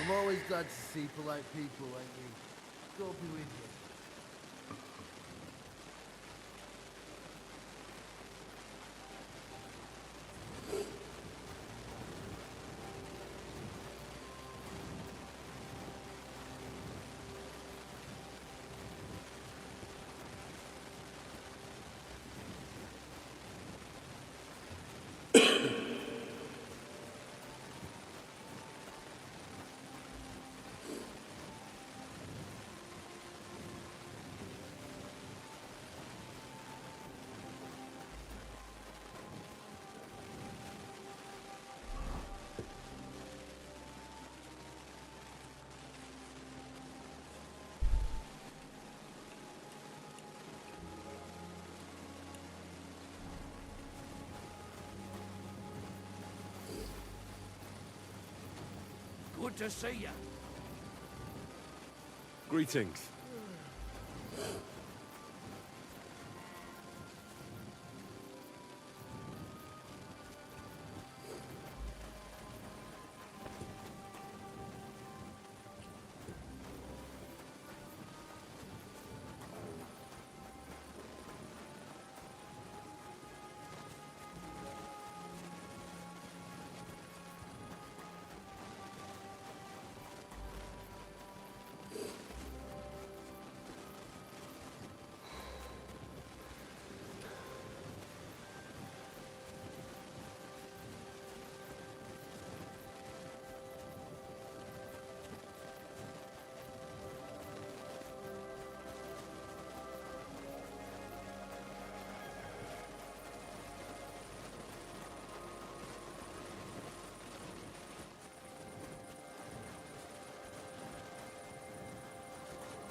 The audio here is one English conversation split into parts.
I'm always glad to see polite people like you. God be with you. Good to see you. Greetings.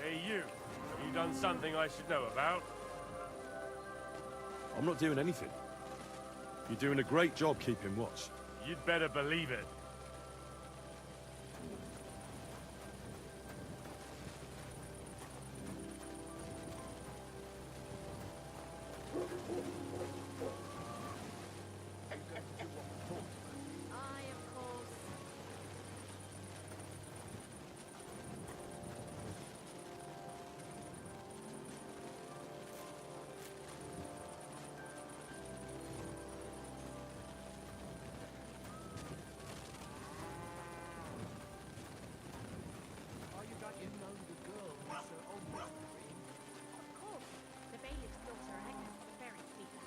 Hey, you. Have you done something I should know about? I'm not doing anything. You're doing a great job keeping watch. You'd better believe it. Aye, of course. Oh, you got your know the girl, Mr. Omri. Of course. The bailiff's daughter, Agnes, is a very sweet lass.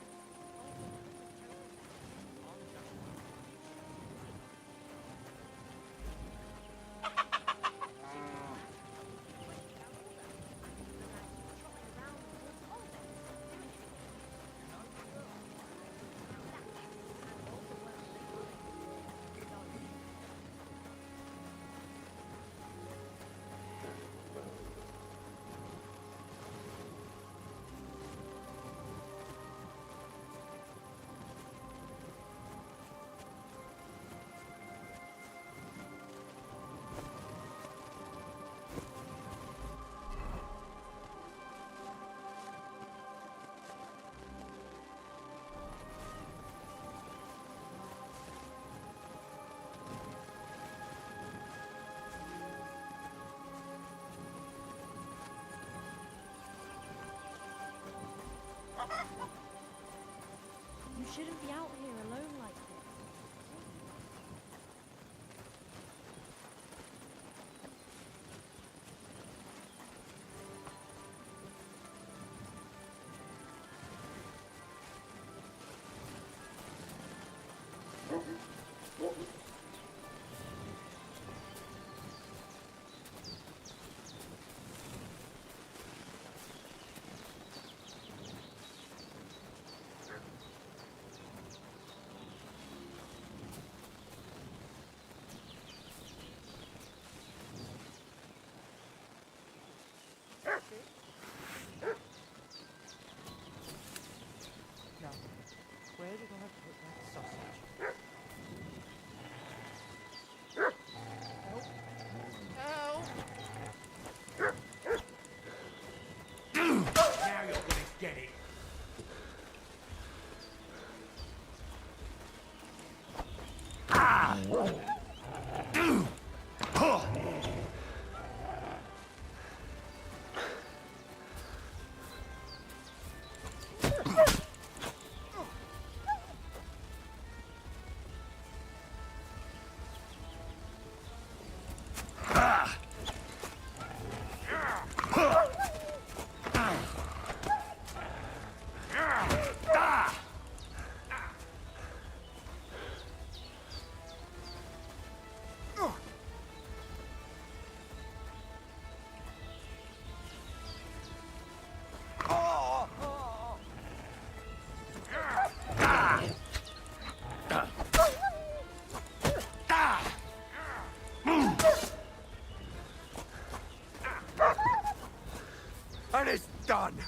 You shouldn't be out here alone like this. Now, where did I put that sausage? Now you're gonna get it. on!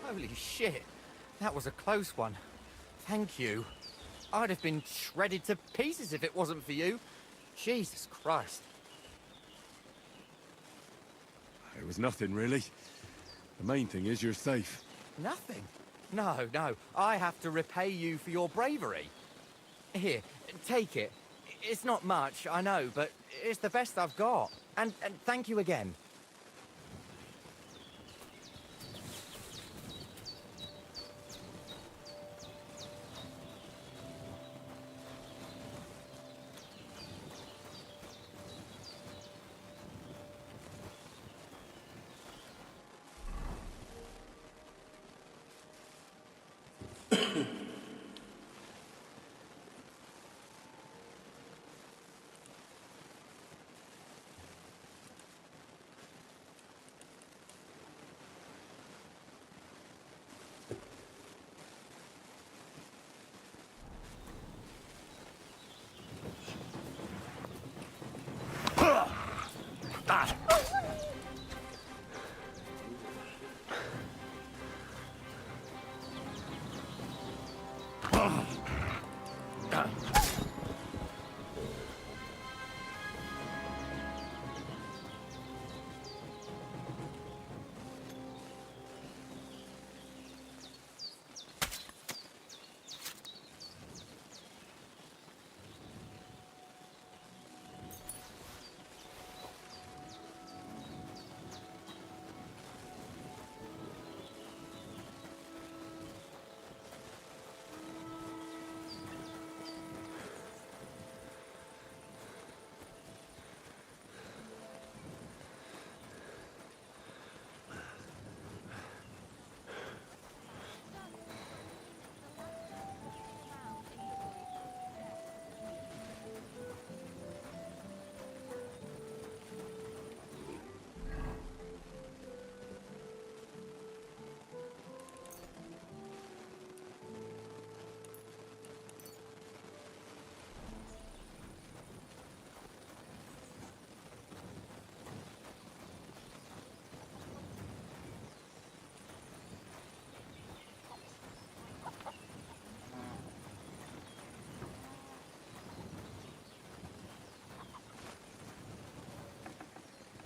Holy shit. That was a close one. Thank you. I'd have been shredded to pieces if it wasn't for you. Jesus Christ. It was nothing, really. The main thing is you're safe. Nothing? No, no. I have to repay you for your bravery. Here, take it. It's not much, I know, but it's the best I've got. And thank you again.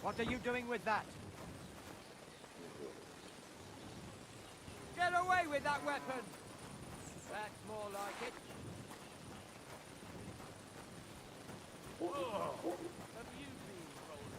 What are you doing with that? Get away with that weapon! That's more like it. Have you been rolling?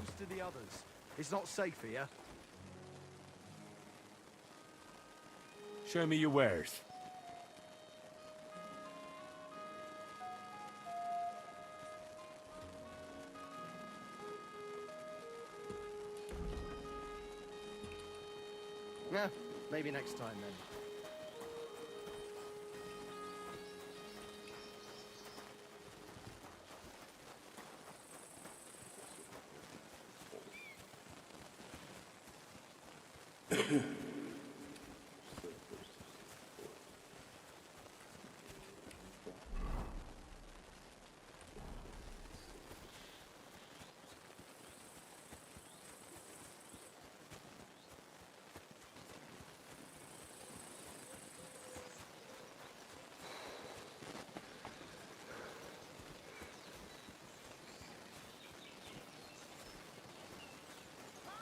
close to the others. It's not safe here. Show me your wares. Yeah, maybe next time then.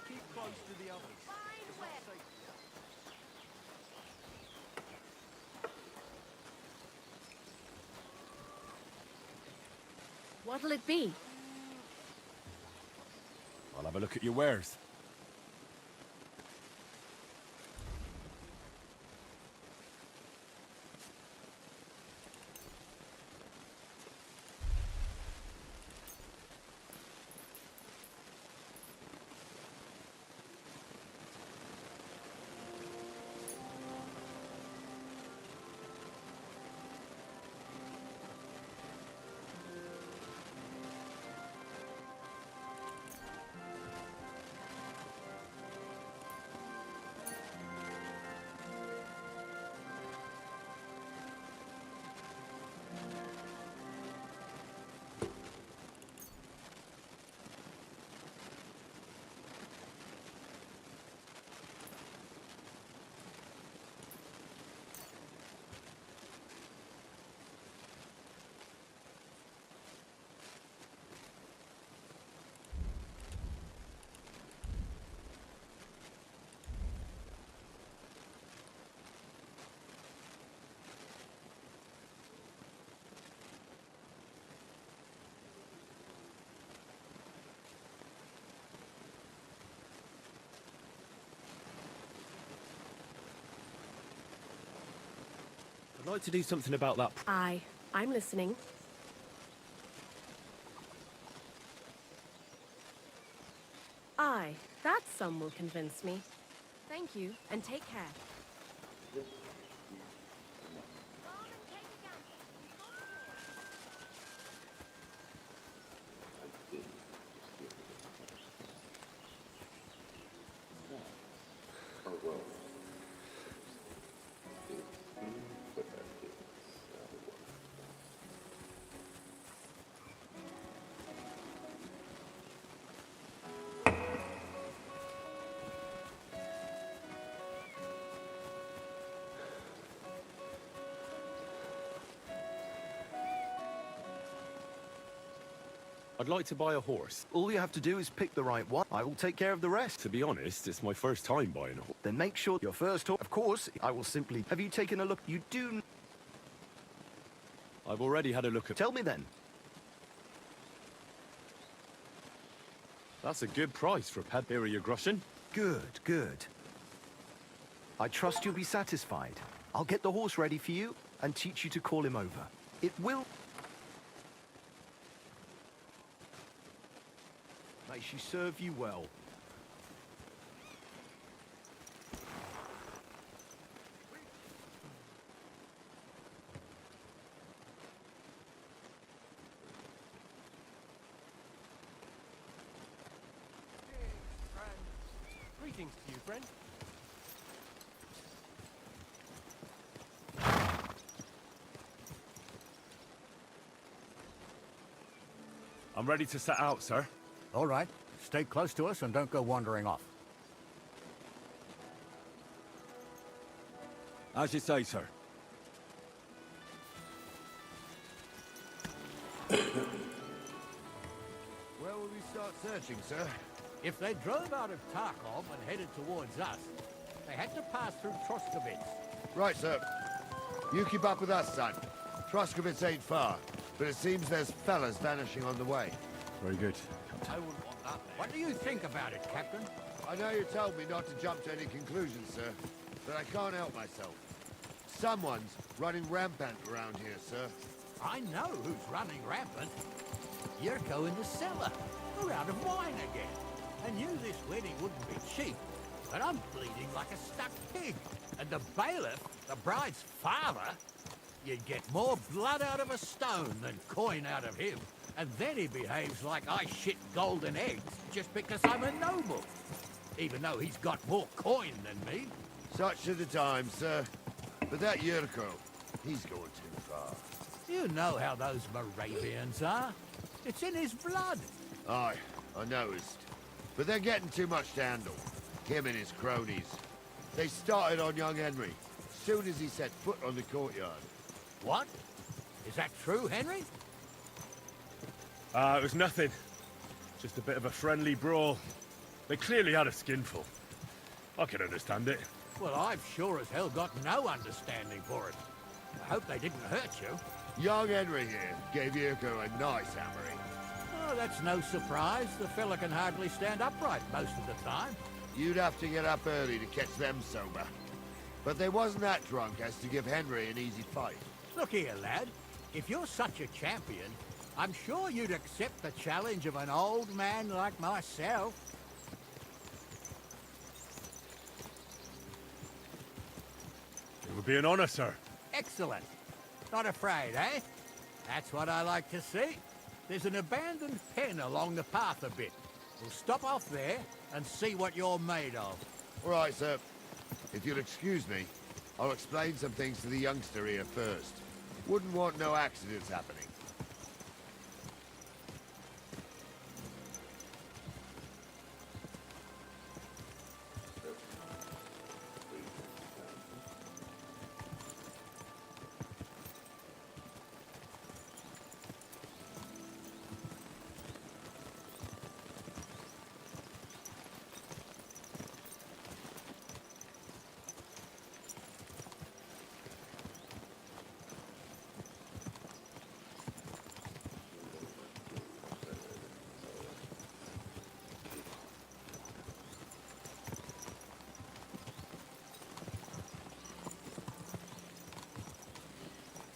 Keep close to the others. It's not safe here. What'll it be? I'll have a look at your wares. I'd like to do something about that. I'm listening. That sum will convince me. Thank you, and take care. I'd like to buy a horse. All you have to do is pick the right one. I will take care of the rest. To be honest, it's my first time buying a horse. Then make sure your first horse... Of course, I will simply... Have you taken a look? You do... I've already had a look at... Tell me then. That's a good price for a pet. Here are your groschen. Good, good. I trust you'll be satisfied. I'll get the horse ready for you and teach you to call him over. It will... May she serve you well. Greetings to you, friend. I'm ready to set out, sir. All right. Stay close to us and don't go wandering off. As you say, sir. Where will we start searching, sir? If they drove out of Tarkov and headed towards us, they had to pass through Troskovitz. Right, sir. You keep up with us, son. Troskovitz ain't far, but it seems there's fellas vanishing on the way. Very good. I wouldn't want What do you think about it, Captain? I know you told me not to jump to any conclusions, sir, but I can't help myself. Someone's running rampant around here, sir. I know who's running rampant. Yurko in the cellar. We're out of wine again. I knew this wedding wouldn't be cheap, but I'm bleeding like a stuck pig. And the bailiff, the bride's father, you'd get more blood out of a stone than coin out of him. And then he behaves like I shit golden eggs just because I'm a noble. Even though he's got more coin than me. Such are the times, sir. But that Yurko, he's going too far. You know how those Moravians are. It's in his blood. Aye, I noticed. But they're getting too much to handle. Him and his cronies. They started on young Henry, soon as he set foot on the courtyard. What? Is that true, Henry? It was nothing. Just a bit of a friendly brawl. They clearly had a skinful. I can understand it. Well, I've sure as hell got no understanding for it. I hope they didn't hurt you. Young Henry here gave Yurko a nice hammering. Oh, that's no surprise. The fella can hardly stand upright most of the time. You'd have to get up early to catch them sober. But they wasn't that drunk as to give Henry an easy fight. Look here, lad. If you're such a champion, I'm sure you'd accept the challenge of an old man like myself. It would be an honor, sir. Excellent. Not afraid, eh? That's what I like to see. There's an abandoned pen along the path a bit. We'll stop off there and see what you're made of. All right, sir. If you'll excuse me, I'll explain some things to the youngster here first. Wouldn't want no accidents happening.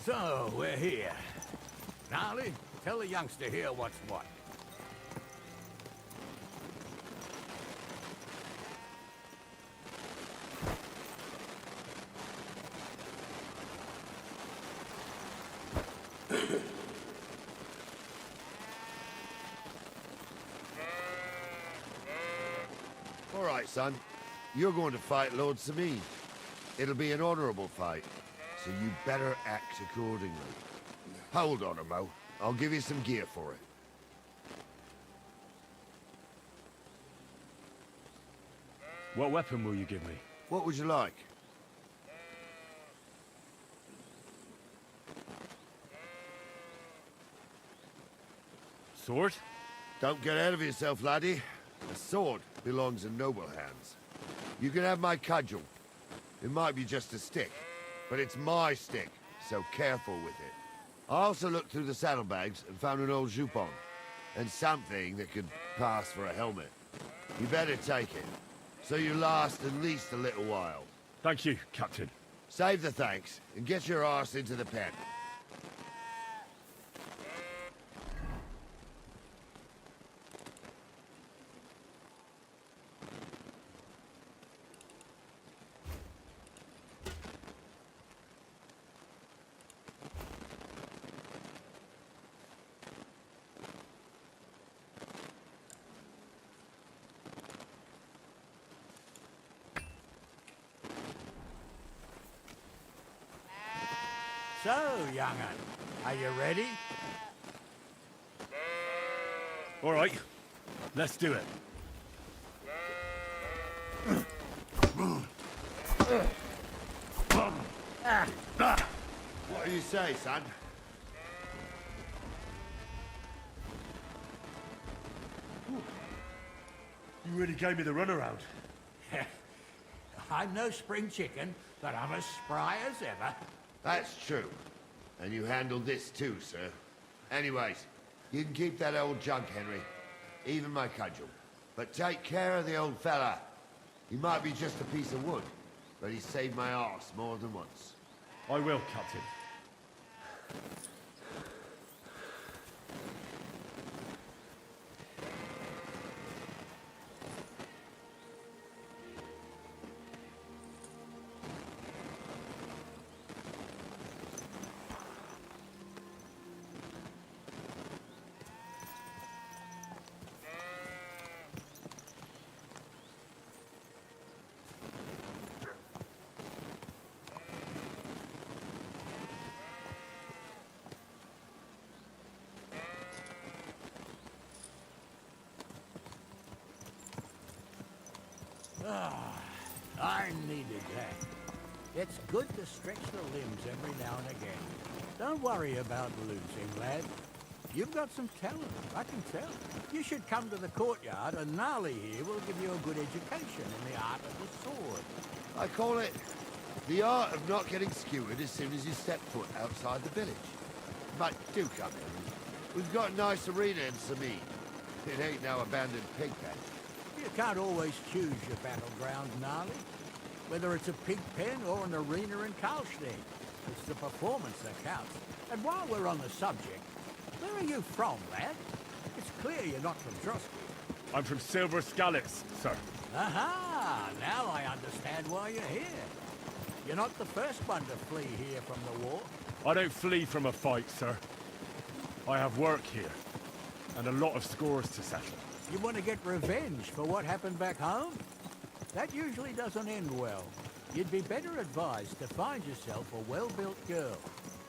So, we're here. Gnarly, tell the youngster here what's what. All right, son. You're going to fight Lord Sameen. It'll be an honorable fight, so you better act accordingly. Hold on a mo. I'll give you some gear for it. What weapon will you give me? What would you like? Sword? Don't get ahead of yourself, laddie. A sword belongs in noble hands. You can have my cudgel. It might be just a stick, but it's my stick, so careful with it. I also looked through the saddlebags and found an old jupon, and something that could pass for a helmet. You better take it, so you last at least a little while. Thank you, Captain. Save the thanks, and get your arse into the pen. So, young'un, are you ready? All right, let's do it. What do you say, son? You really gave me the runaround. I'm no spring chicken, but I'm as spry as ever. That's true. And you handled this too, sir. Anyways, you can keep that old junk, Henry. even my cudgel. But take care of the old fella. He might be just a piece of wood, but he saved my arse more than once. I will, Captain. I needed that. It's good to stretch the limbs every now and again. Don't worry about losing, lad. You've got some talent, I can tell. You should come to the courtyard, and Gnarly here will give you a good education in the art of the sword. I call it the art of not getting skewered as soon as you step foot outside the village. But do come in. We've got a nice arena in Sameen. It ain't no abandoned pig pen. You can't always choose your battleground, Gnarly. Whether it's a pig pen or an arena in Karlstein, it's the performance that counts. And while we're on the subject, where are you from, lad? It's clear you're not from Droski. I'm from Silver Scallops, sir. Aha! Now I understand why you're here. You're not the first one to flee here from the war. I don't flee from a fight, sir. I have work here, and a lot of scores to settle. You want to get revenge for what happened back home? That usually doesn't end well. You'd be better advised to find yourself a well-built girl,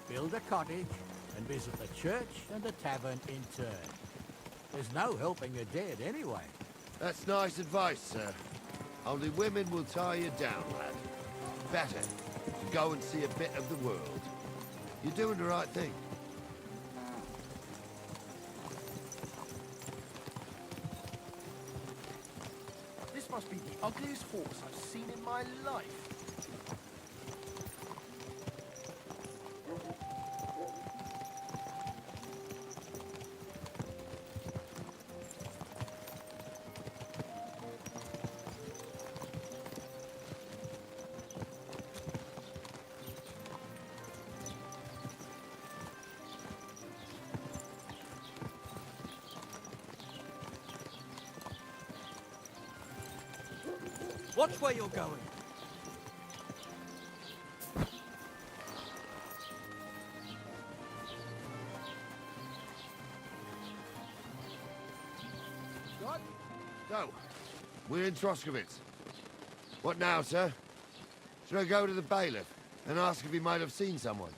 build a cottage, and visit the church and the tavern in turn. There's no helping the dead anyway. That's nice advice, sir. Only women will tie you down, lad. Better to go and see a bit of the world. You're doing the right thing. This must be the ugliest horse I've seen in my life. Watch where you're going. What? So, we're in Troskowitz. What now, sir? Should I go to the bailiff and ask if he might have seen someone?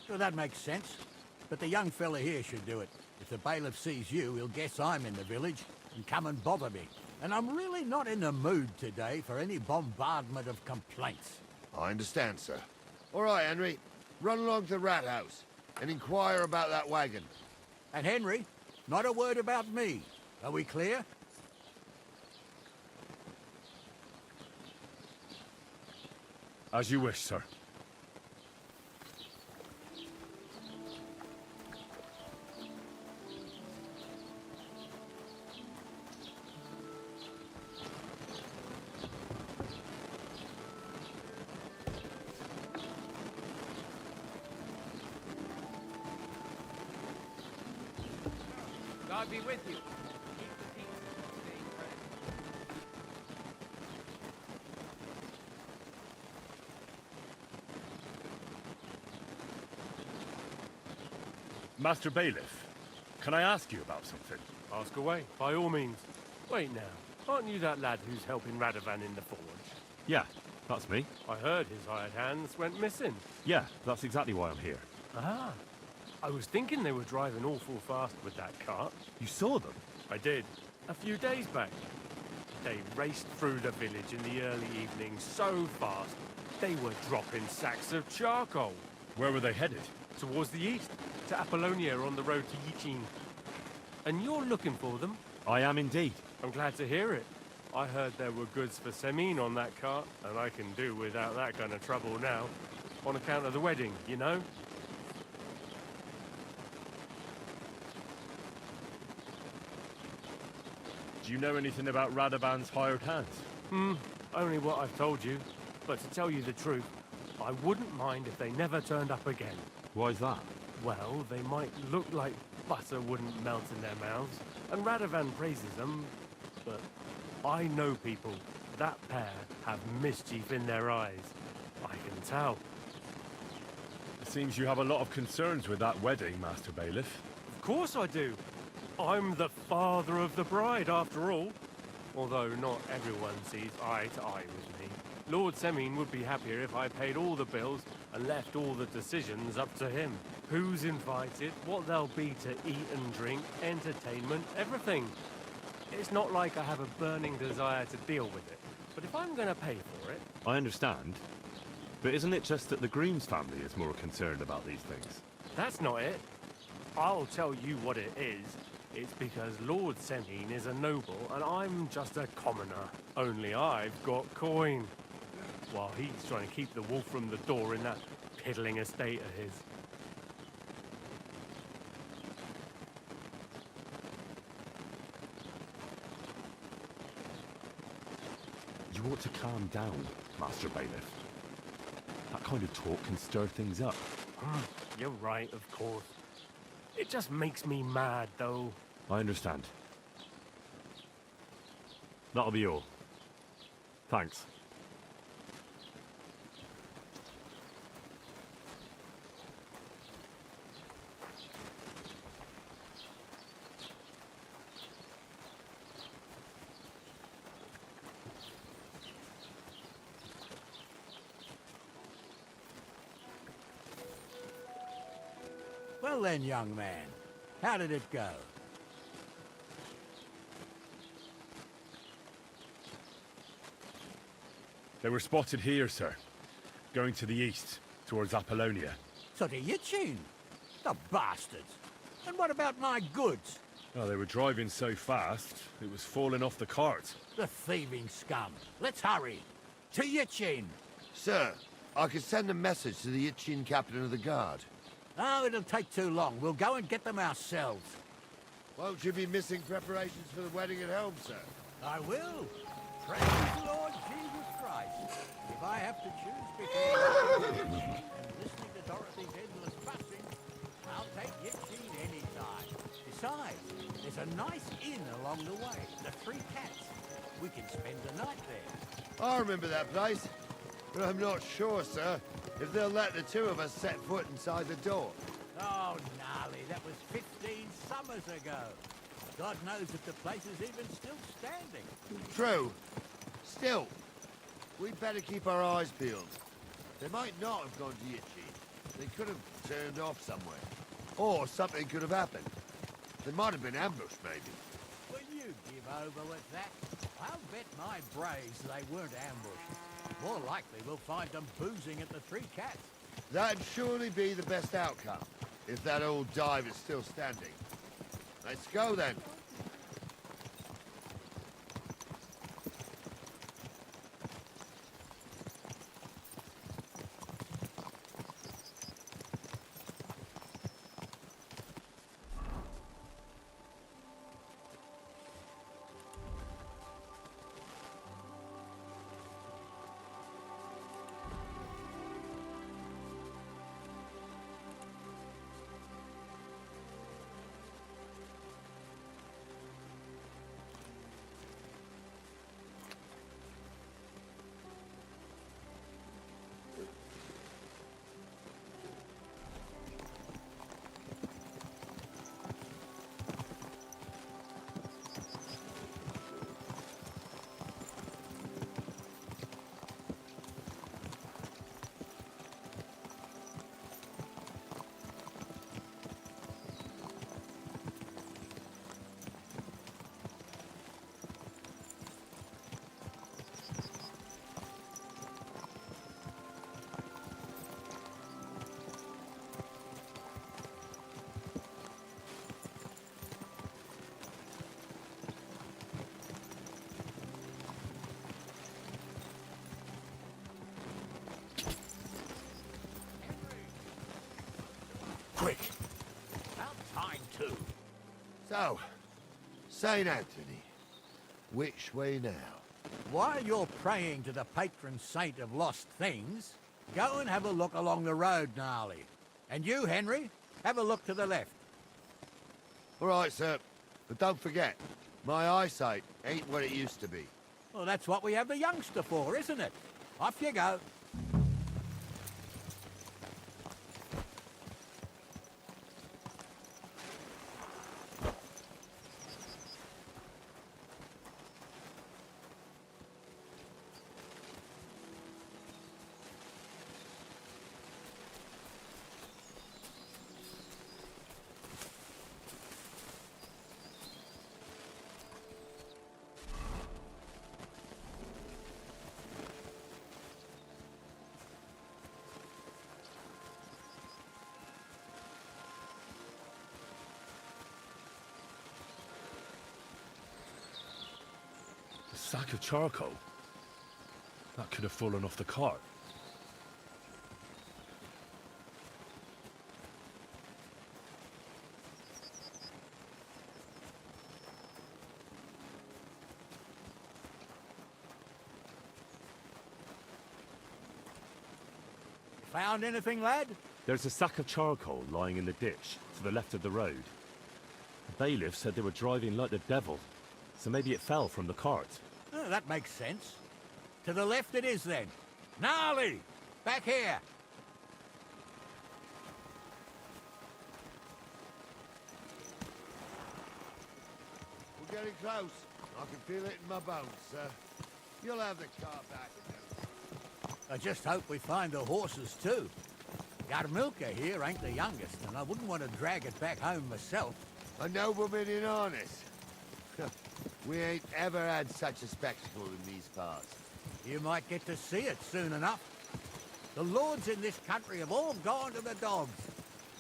Well, that makes sense. But the young fella here should do it. If the bailiff sees you, he'll guess I'm in the village and come and bother me. And I'm really not in the mood today for any bombardment of complaints. I understand, sir. All right, Henry. Run along to the rat house and inquire about that wagon. And Henry, not a word about me. Are we clear? As you wish, sir. God be with you. Keep the peace. Stay friends. Master Bailiff, can I ask you about something? Ask away, by all means. Wait now, aren't you that lad who's helping Radovan in the forge? Yeah, that's me. I heard his hired hands went missing. Yeah, that's exactly why I'm here. Ah, I was thinking they were driving awful fast with that cart. You saw them? I did, a few days back. They raced through the village in the early evening so fast, they were dropping sacks of charcoal. Where were they headed? Towards the east, to Apollonia on the road to Yichin. And you're looking for them? I am indeed. I'm glad to hear it. I heard there were goods for Semine on that cart, and I can do without that kind of trouble now. On account of the wedding, you know? Do you know anything about Radovan's hired hands? Only what I've told you. But to tell you the truth, I wouldn't mind if they never turned up again. Why's that? Well, they might look like butter wouldn't melt in their mouths, and Radovan praises them, but I know people. That pair have mischief in their eyes. I can tell. It seems you have a lot of concerns with that wedding, Master Bailiff. Of course I do. I'm the father of the bride, after all. Although not everyone sees eye to eye with me. Lord Semine would be happier if I paid all the bills and left all the decisions up to him. Who's invited, what there'll be to eat and drink, entertainment, everything. It's not like I have a burning desire to deal with it. But if I'm going to pay for it... I understand. But isn't it just that the Grooms family is more concerned about these things? That's not it. I'll tell you what it is. It's because Lord Semine is a noble and I'm just a commoner. Only I've got coin. While he's trying to keep the wolf from the door in that piddling estate of his. You ought to calm down, Master Bailiff. That kind of talk can stir things up. You're right, of course. It just makes me mad, though. I understand. That'll be all. Thanks. Well then, young man, how did it go? They were spotted here, sir. Going to the east, towards Apollonia. So to Yitchin? The bastards! And what about my goods? Oh, they were driving so fast, it was falling off the cart. The thieving scum. Let's hurry. To Yitchin! Sir, I could send a message to the Itchin captain of the guard. Oh, it'll take too long. We'll go and get them ourselves. Won't you be missing preparations for the wedding at home, sir? I will. Praise the Lord Jesus Christ. If I have to choose between and listening to Dorothy's endless fussing, I'll take Yitchin any time. Besides, there's a nice inn along the way, the Three Cats. We can spend the night there. I remember that place, but I'm not sure, sir, if they'll let the two of us set foot inside the door. Oh, gnarly, that was 15 summers ago. God knows if the place is even still standing. True. Still, we'd better keep our eyes peeled. They might not have gone to Yitchin. They could have turned off somewhere. Or something could have happened. They might have been ambushed, maybe. Will you give over with that? I'll bet my braves they weren't ambushed. More likely we'll find them boozing at the Three Cats. That'd surely be the best outcome, if that old dive is still standing. Let's go, then. Quick! About time, too. So, St. Anthony. Which way now? While you're praying to the patron saint of lost things, go and have a look along the road, Gnarly. And you, Henry, have a look to the left. All right, sir. But don't forget, my eyesight ain't what it used to be. Well, that's what we have the youngster for, isn't it? Off you go. A sack of charcoal? That could have fallen off the cart. Found anything, lad? There's a sack of charcoal lying in the ditch to the left of the road. The bailiff said they were driving like the devil, so maybe it fell from the cart. Oh, that makes sense. To the left it is, then. Gnarly! Back here! We're getting close. I can feel it in my bones, sir. You'll have the car back. I just hope we find the horses, too. Yarmilka here ain't the youngest, and I wouldn't want to drag it back home myself. A nobleman in harness. We ain't ever had such a spectacle in these parts. You might get to see it soon enough. The lords in this country have all gone to the dogs.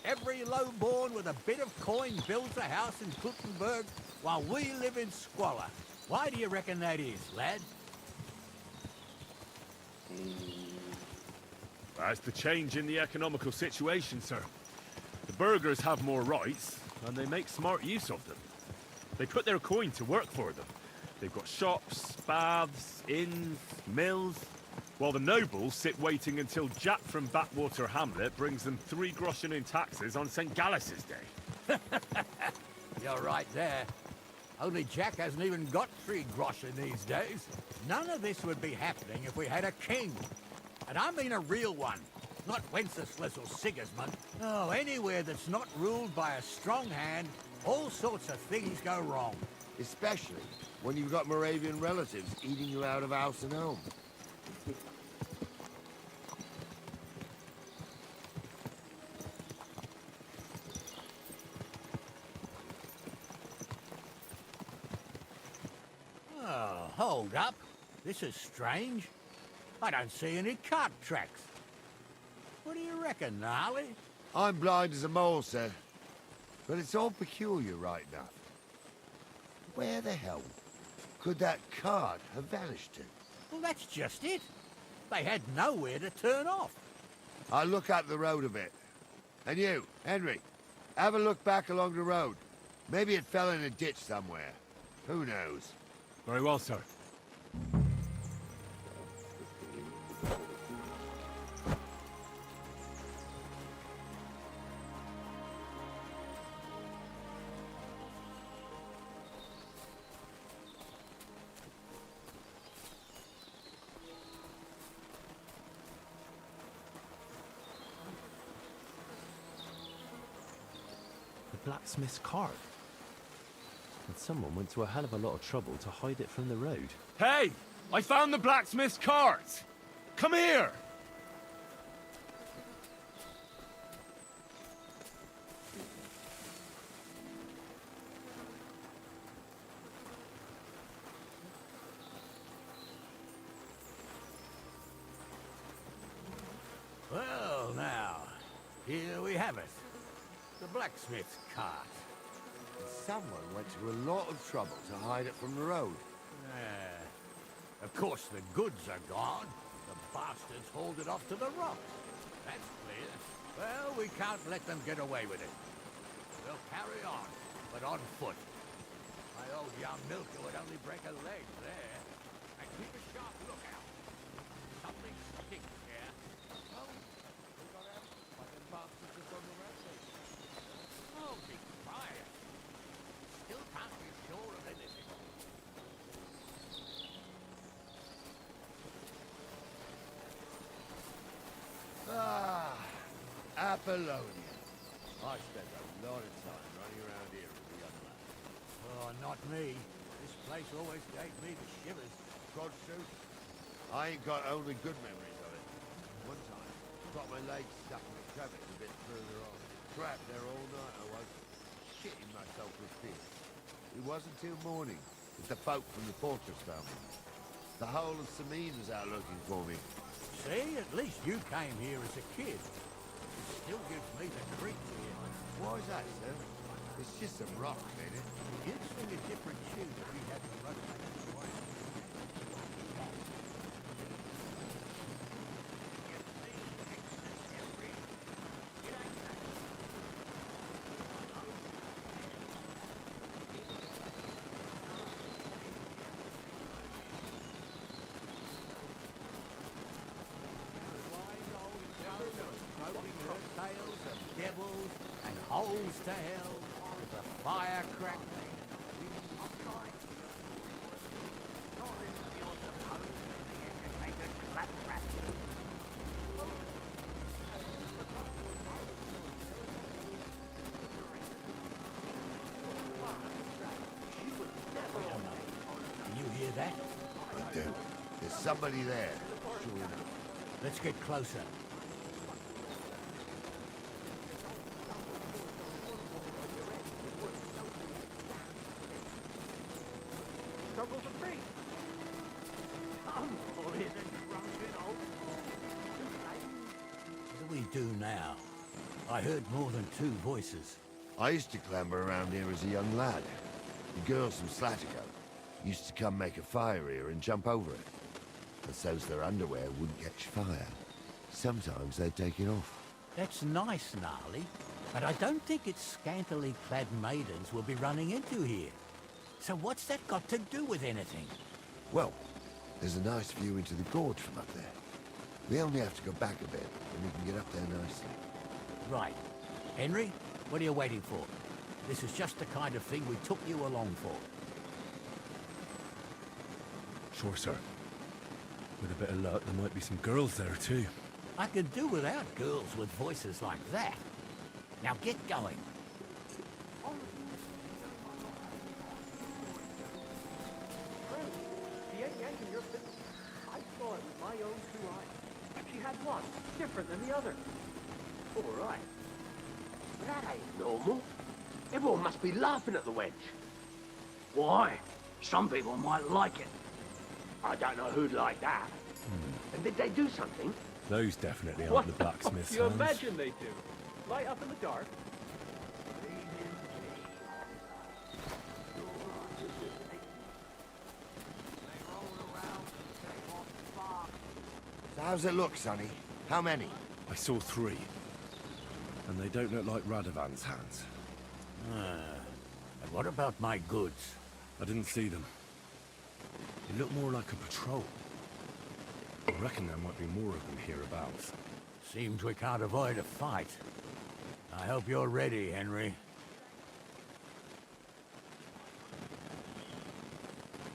Every lowborn with a bit of coin builds a house in Kuttenberg while we live in squalor. Why do you reckon that is, lad? That's the change in the economical situation, sir. The burghers have more rights, and they make smart use of them. They put their coin to work for them. They've got shops, baths, inns, mills, while the nobles sit waiting until Jack from Backwater Hamlet brings them 3 groschen in taxes on St. Gallus's Day. You're right there. Only Jack hasn't even got 3 groschen these days. None of this would be happening if we had a king. And I mean a real one, not Wenceslas or Sigismund. Oh, anywhere that's not ruled by a strong hand, all sorts of things go wrong. Especially when you've got Moravian relatives eating you out of house and home. Oh, hold up. This is strange. I don't see any cart tracks. What do you reckon, Gnarly? I'm blind as a mole, sir. But it's all peculiar right enough. Where the hell could that cart have vanished to? Well, that's just it. They had nowhere to turn off. I'll look up the road a bit. And you, Henry, have a look back along the road. Maybe it fell in a ditch somewhere. Who knows? Very well, sir. The blacksmith's cart. And someone went to a hell of a lot of trouble to hide it from the road. Hey! I found the blacksmith's cart! Come here! Well, now, here we have it. The blacksmith's cart. Someone went to a lot of trouble to hide it from the road. Of course, the goods are gone. The bastards hauled it off to the rocks. That's clear. Well, we can't let them get away with it. We'll carry on, but on foot. My old young milker would only break a leg there. And keep a sharp lookout. Something stinks here. Oh, we got out by them bastards just on the rampage. Oh, be quiet. Still can't be sure of anything. Ah, Apollonia. I spent a lot of time running around here as a young lad. Oh, not me. This place always gave me the shivers. God's truth, I ain't got only good memories of it. One time, got my legs stuck in the crevice a bit further on. Trapped there all night I was, shitting myself with fear. It wasn't till morning that the folk from the fortress found me. The whole of Samine was out looking for me. See, at least you came here as a kid. It still gives me the creeps here. Why is that, sir? It's just some rock, ain't it? You'd sing a different tune if we hadn't run back this way. Tales of devils and holes to hell with the fire crackling. Can you hear that? I do. There's somebody there, sure enough. Let's get closer. Struggles are free. Come for it, drunken old. What do we do now? I heard more than two voices. I used to clamber around here as a young lad. The girls from Slatico used to come make a fire here and jump over it. And so's their underwear wouldn't catch fire. Sometimes they'd take it off. That's nice, Gnarly, but I don't think it's scantily clad maidens we'll be running into here. So what's that got to do with anything? Well, there's a nice view into the gorge from up there. We only have to go back a bit, and we can get up there nicely. Right. Henry, what are you waiting for? This is just the kind of thing we took you along for. Sure, sir. With a bit of luck, there might be some girls there, too. I could do without girls with voices like that. Now get going. She ain't yanking your fit. I saw it with my own two eyes. She had one, different than the other. All right. But that ain't normal. Everyone must be laughing at the wench. Why? Some people might like it. I don't know who'd like that. And did they do something? Those definitely aren't the blacksmith's You hands. imagine they do. Light up in the dark. So how's it look, Sonny? How many? I saw 3. And they don't look like Radovan's hands. And what about my goods? I didn't see them. They look more like a patrol. I reckon there might be more of them hereabouts. Seems we can't avoid a fight. I hope you're ready, Henry.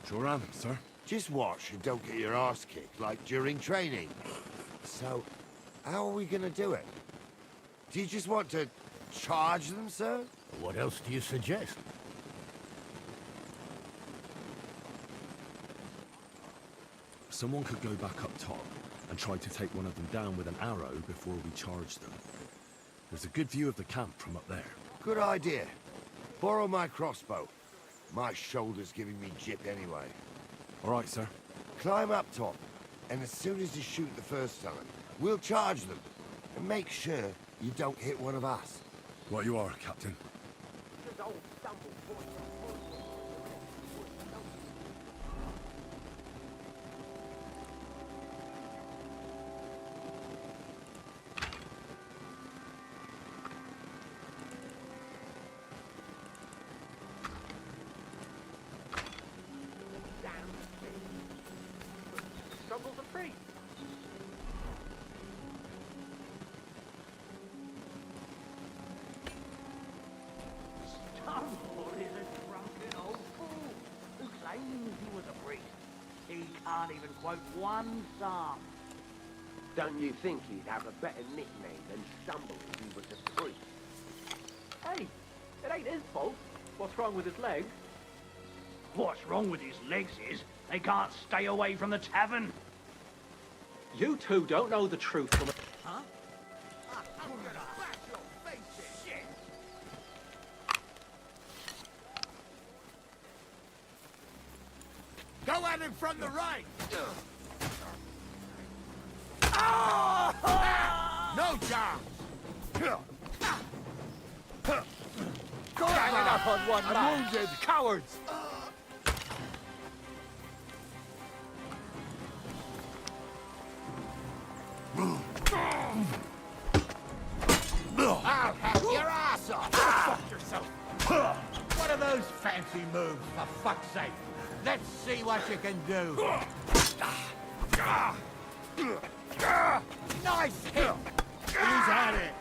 Sure am, sir. Just watch and don't get your arse kicked like during training. So, how are we gonna do it? Do you just want to charge them, sir? What else do you suggest? Someone could go back up top and try to take one of them down with an arrow before we charge them. There's a good view of the camp from up there. Good idea. Borrow my crossbow. My shoulder's giving me jip anyway. All right, sir. Climb up top, and as soon as you shoot the first time, we'll charge them. And make sure you don't hit one of us. Right you are, Captain. This old stumble boy. can't even quote one psalm. Don't you think he'd have a better nickname than Stumble if he was a priest? Hey, it ain't his fault. What's wrong with his legs? What's wrong with his legs is they can't stay away from the tavern. You two don't know the truth from... Huh? Go at him from the right! No chance! Ganging up on one I'm man. wounded! Cowards! I'll have your ass off! Fuck yourself! What are those fancy moves, for fuck's sake? Let's see what you can do. Nice hit! He's at it!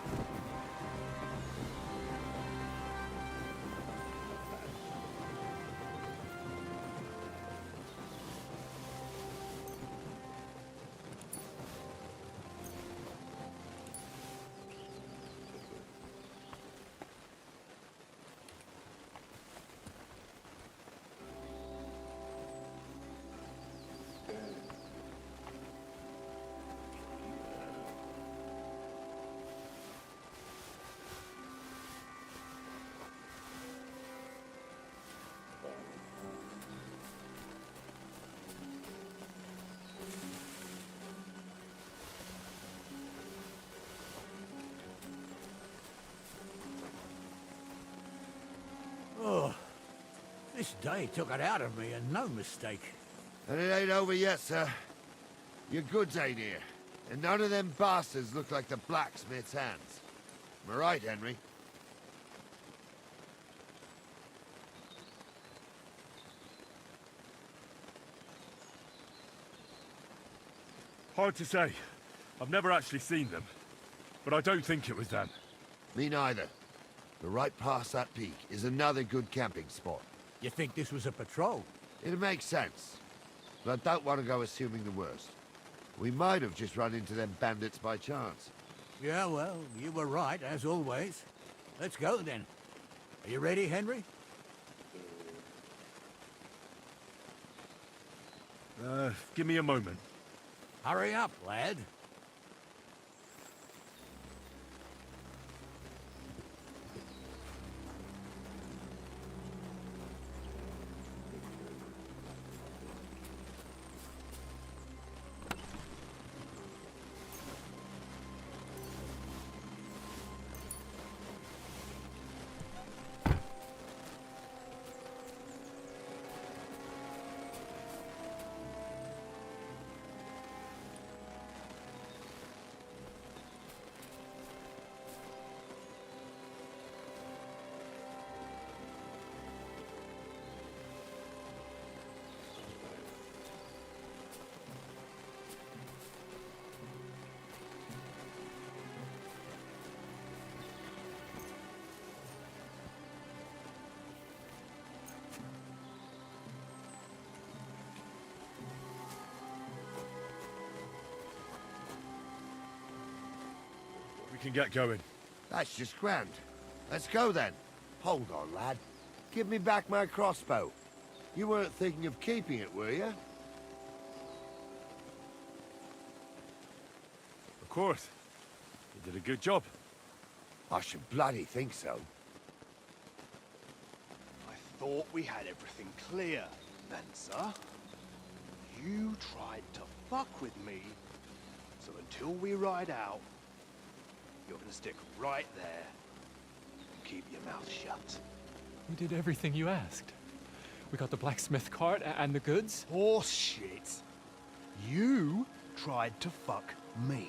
Oh, this day took it out of me, and no mistake. And it ain't over yet, sir. Your goods ain't here. And none of them bastards look like the blacksmith's hands. Am I right, Henry? Hard to say. I've never actually seen them. But I don't think it was them. Me neither. But right past that peak is another good camping spot. You think this was a patrol? It makes sense. But I don't want to go assuming the worst. We might have just run into them bandits by chance. Yeah, well, you were right, as always. Let's go, then. Are you ready, Henry? Give me a moment. Hurry up, lad. We can get going. That's just grand. Let's go then. Hold on, lad. Give me back my crossbow. You weren't thinking of keeping it, were you? Of course. You did a good job. I should bloody think so. I thought we had everything clear, Venser. You tried to fuck with me, so until we ride out, you're gonna stick right there and keep your mouth shut. We did everything you asked. We got the blacksmith cart and the goods. Horse shit. You tried to fuck me.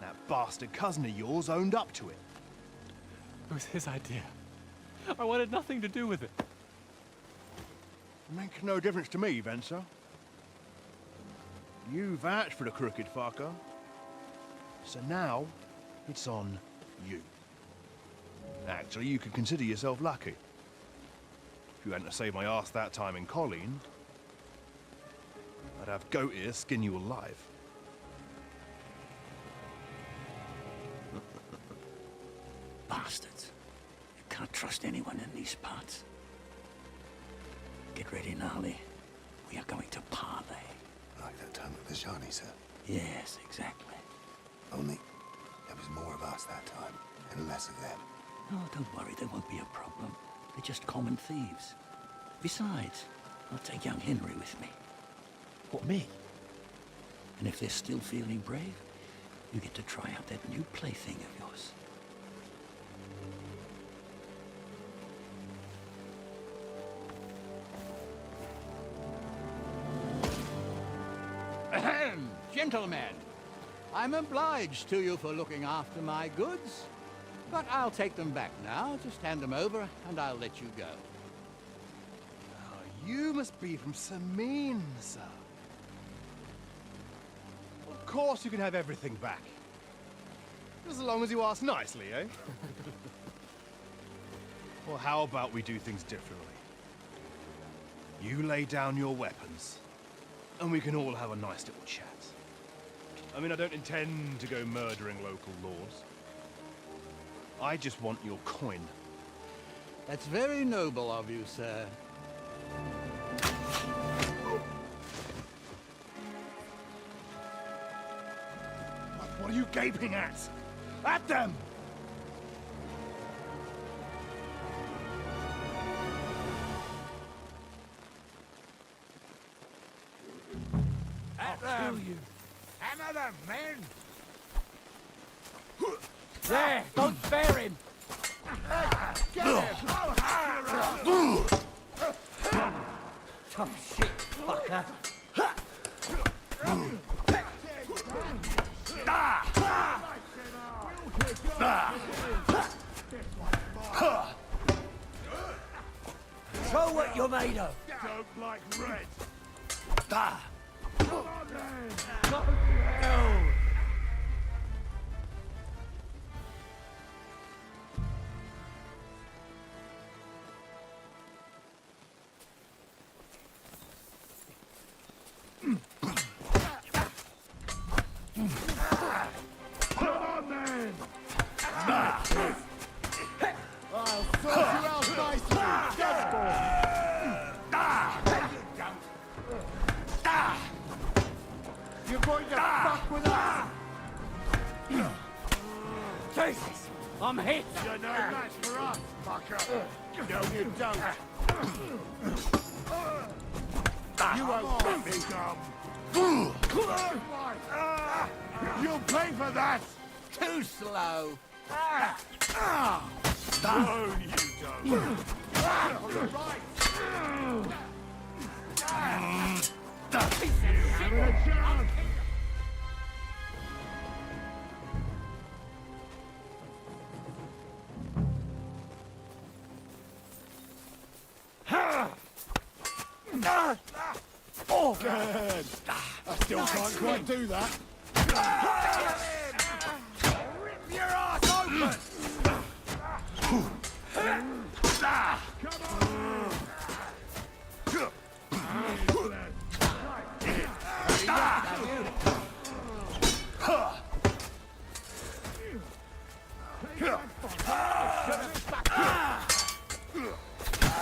That bastard cousin of yours owned up to it. It was his idea. I wanted nothing to do with it. Make no difference to me, Venser. You vouched for the crooked fucker. So now, it's on you. Actually, you could consider yourself lucky. If you hadn't saved my ass that time in Colleen, I'd have goat ear skin you alive. Bastards. You can't trust anyone in these parts. Get ready, Gnarly. We are going to parley. Like that time at the Shani, sir? Yes, exactly. Only there was more of us that time, and less of them. Oh, don't worry, there won't be a problem. They're just common thieves. Besides, I'll take young Henry with me. What, me? And if they're still feeling brave, you get to try out that new plaything of yours. Ahem, gentlemen. I'm obliged to you for looking after my goods. But I'll take them back now. Just hand them over, and I'll let you go. Oh, you must be from Samin, sir. Of course you can have everything back. As long as you ask nicely, eh? Well, how about we do things differently? You lay down your weapons, and we can all have a nice little chat. I mean, I don't intend to go murdering local lords. I just want your coin. That's very noble of you, sir. What are you gaping at? At them! At them! Hammer them, men! There! Don't spare him! Get him! Tough shit, fucker! Show what you're made of! Don't like red! Come on, then! No! I'll sort you out nicely. You're going to fuck with us? Jesus! I'm hit! You're no match for us, fucker. No, you don't. You won't let me come. You'll pay for that. Too slow. No, you don't. On the right. Having a chance. Oh, good. I still can't quite do that. Rip your ass open!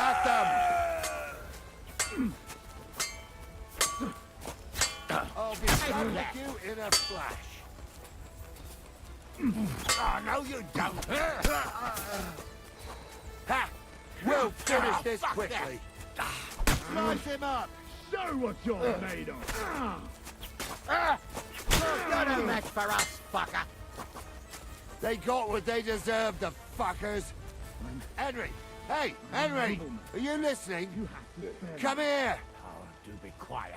At them. I'll be done with you in a flash. Oh, no, you don't. Ha! We'll finish this quickly. Slice him up. Show what you're made of. You're no match for us, fucker. They got what they deserved, the fuckers. Henry! Hey, Henry! Are you listening? Come here! Oh, do be quiet.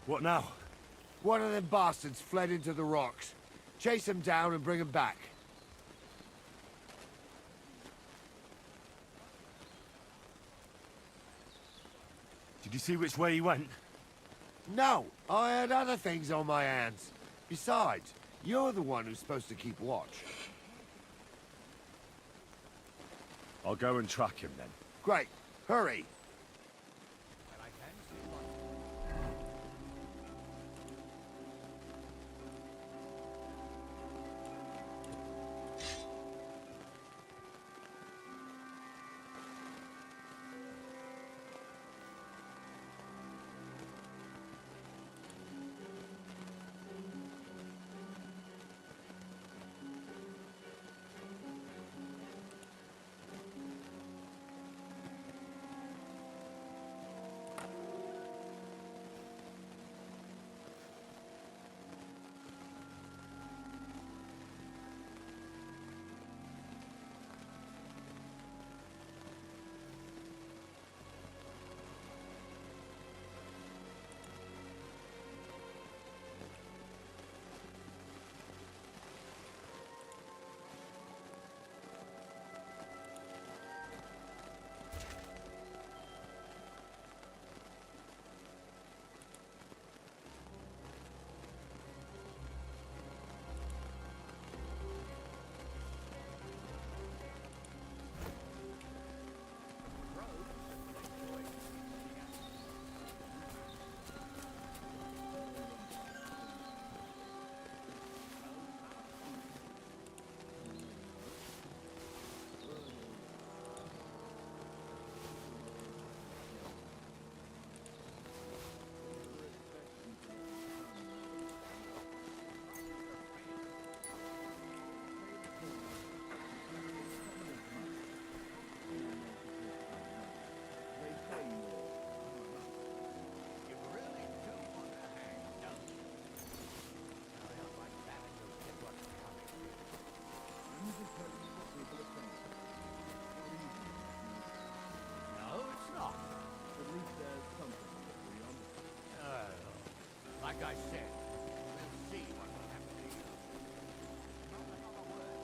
What now? One of them bastards fled into the rocks. Chase him down and bring him back. Did you see which way he went? No, I had other things on my hands. Besides, you're the one who's supposed to keep watch. I'll go and track him then. Great. Hurry. like I said, we'll see what will happen to you. Not another word.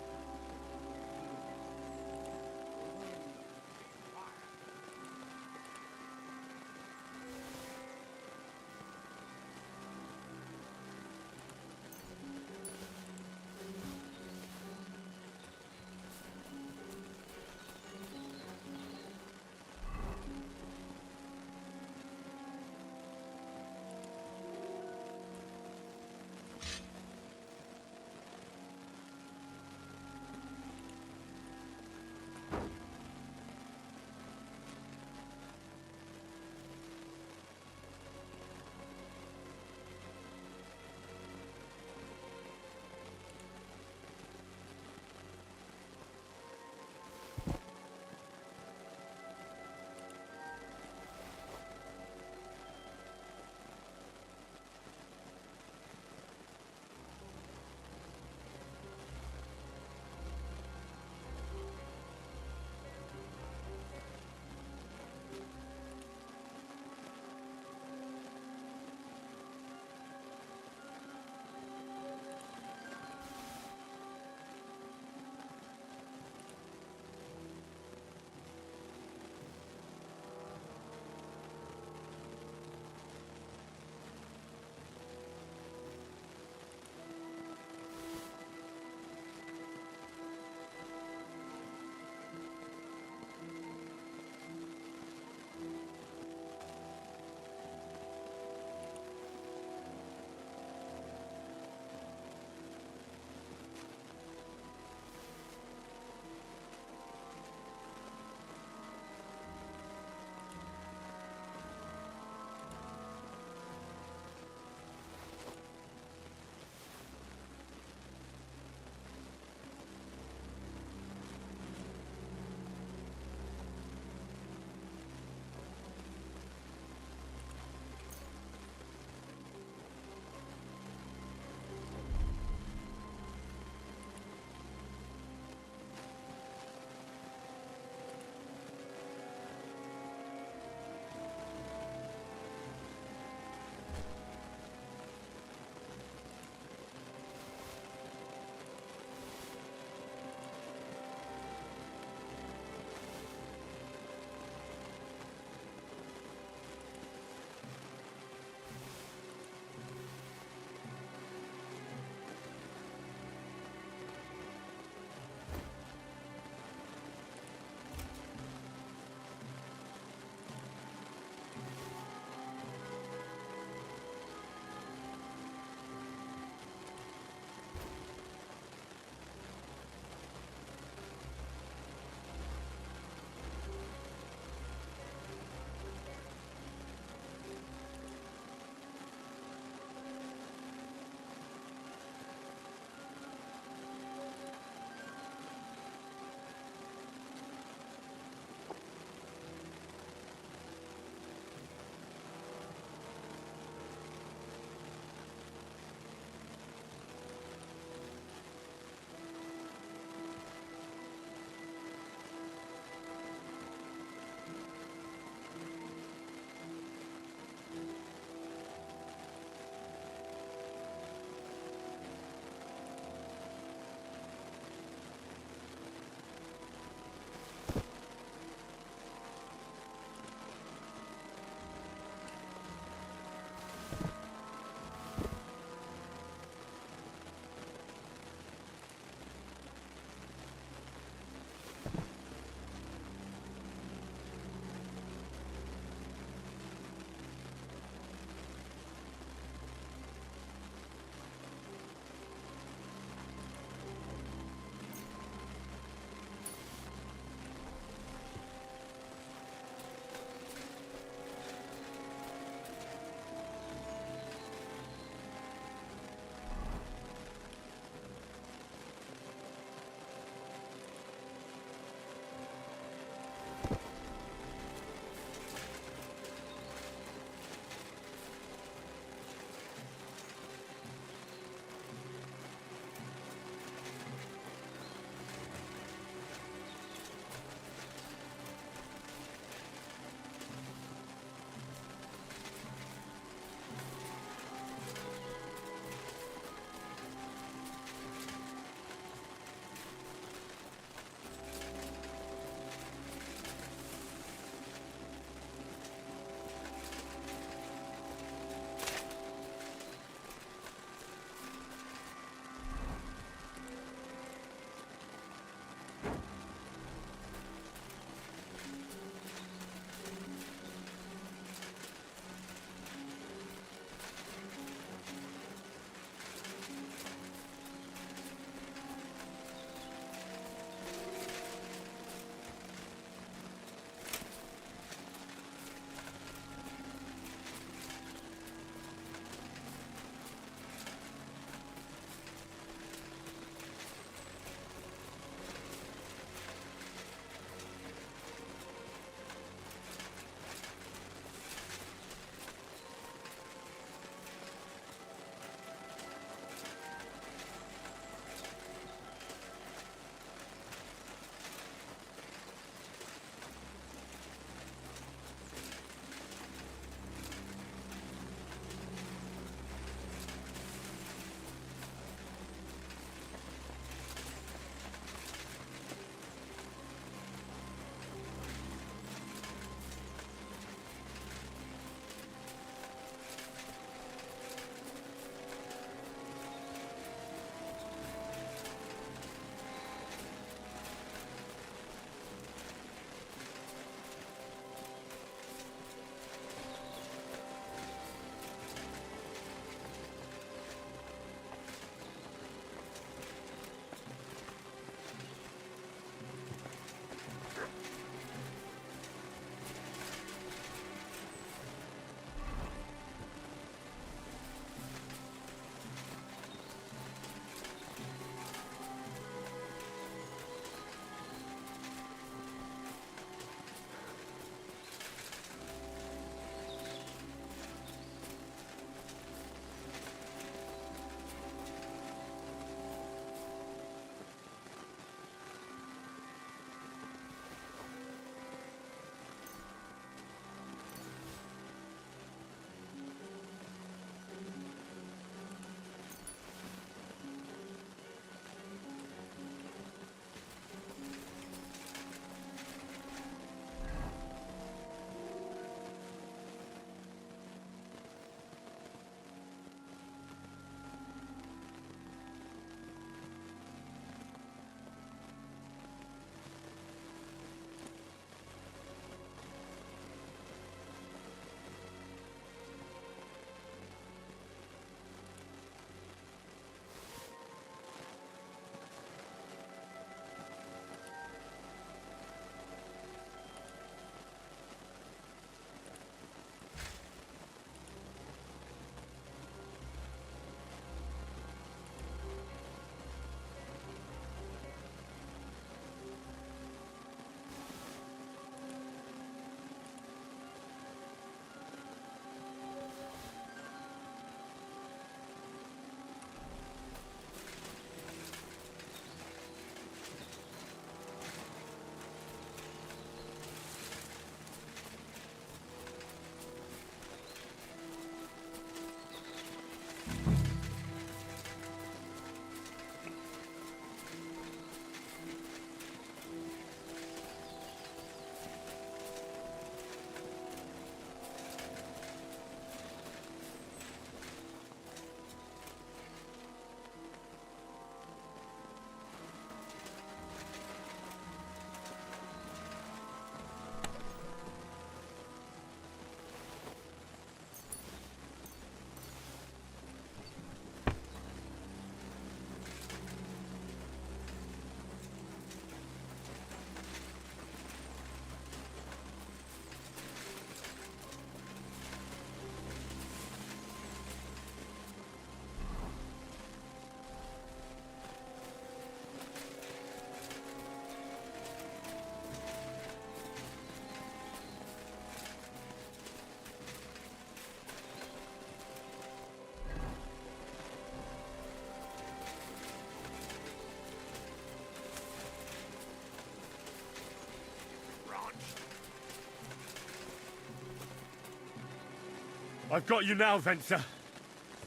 I've got you now, Venser.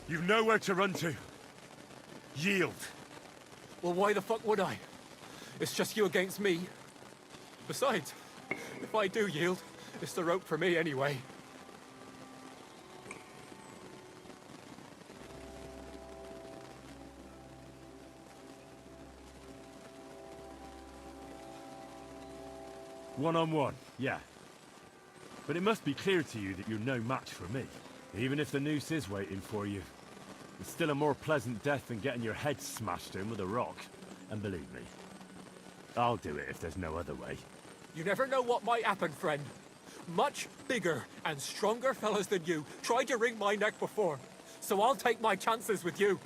You've nowhere to run to. Yield. Well, why the fuck would I? It's just you against me. Besides, if I do yield, it's the rope for me anyway. One-on-one, yeah. But it must be clear to you that you're no match for me. Even if the noose is waiting for you. It's still a more pleasant death than getting your head smashed in with a rock. And believe me, I'll do it if there's no other way. You never know what might happen, friend. Much bigger and stronger fellas than you tried to wring my neck before. So I'll take my chances with you.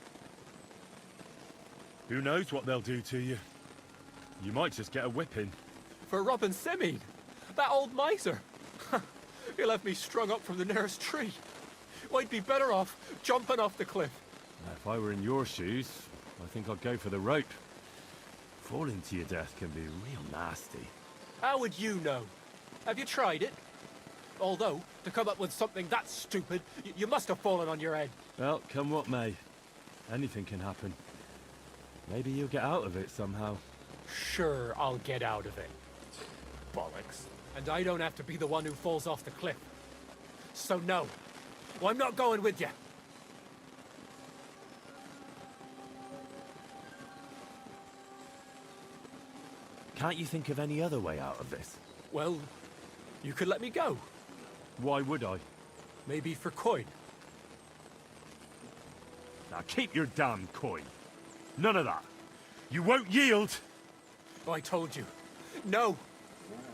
Who knows what they'll do to you? You might just get a whipping. For robbing Semine, that old miser. He'll have me strung up from the nearest tree. I'd be better off jumping off the cliff. If I were in your shoes, I think I'd go for the rope. Falling to your death can be real nasty. How would you know? Have you tried it? Although, to come up with something that stupid, you must have fallen on your head. Well, come what may. Anything can happen. Maybe you'll get out of it somehow. Sure, I'll get out of it. Bollocks. And I don't have to be the one who falls off the cliff. So no, I'm not going with you. Can't you think of any other way out of this? Well, you could let me go. Why would I? Maybe for coin. Now keep your damn coin. None of that. You won't yield. I told you. No.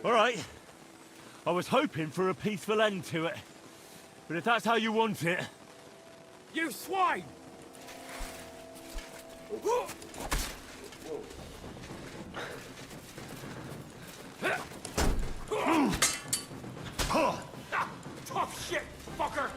All right. I was hoping for a peaceful end to it. But if that's how you want it... You swine! Tough shit, fucker!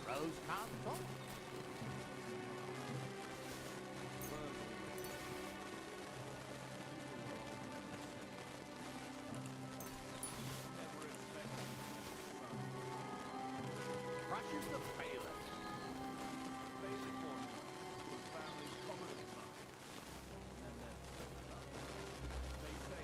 Crows can't talk. Crushes the failures. Basic one. Family's common son. And then they say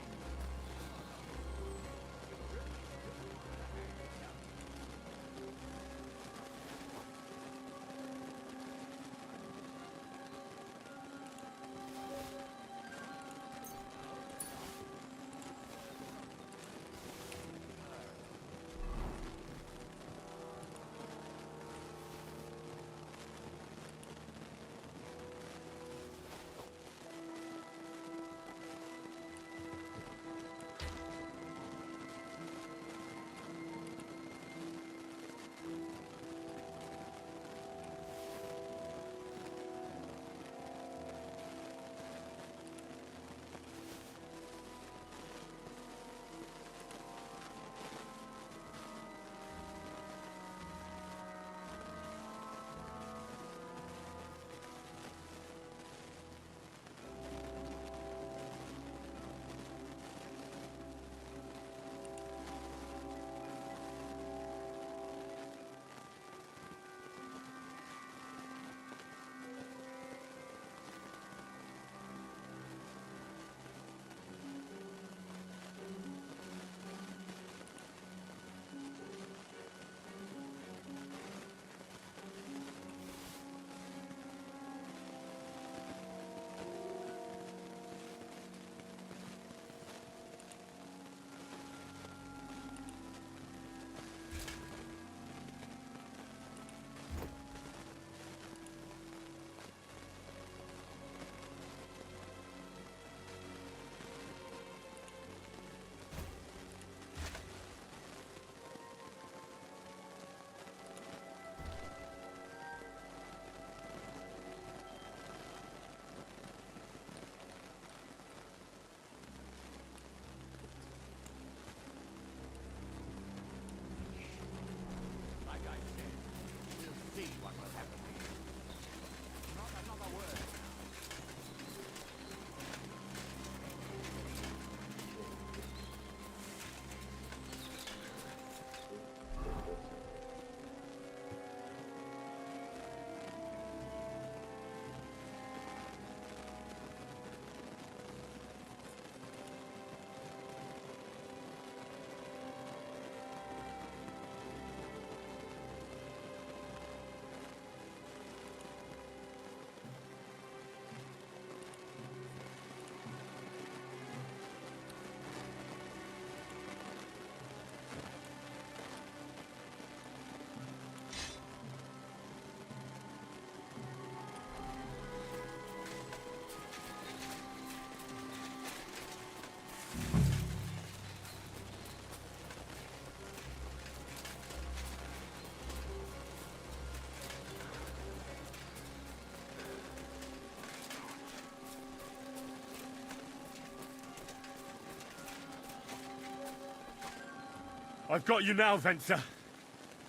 I've got you now, Venser.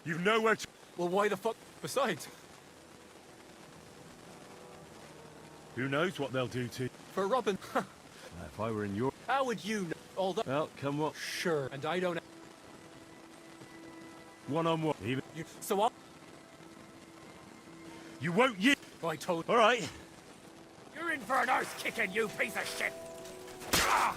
You know where to... Well, why the fuck? Besides, Who knows what they'll do to you? for Robin, If I were in your... how would you know? Although, Well, come what? sure, and I don't. One-on-one. Even... So I. You won't yield! I told. All right. You're in for an arse kicking, you piece of shit! Ah!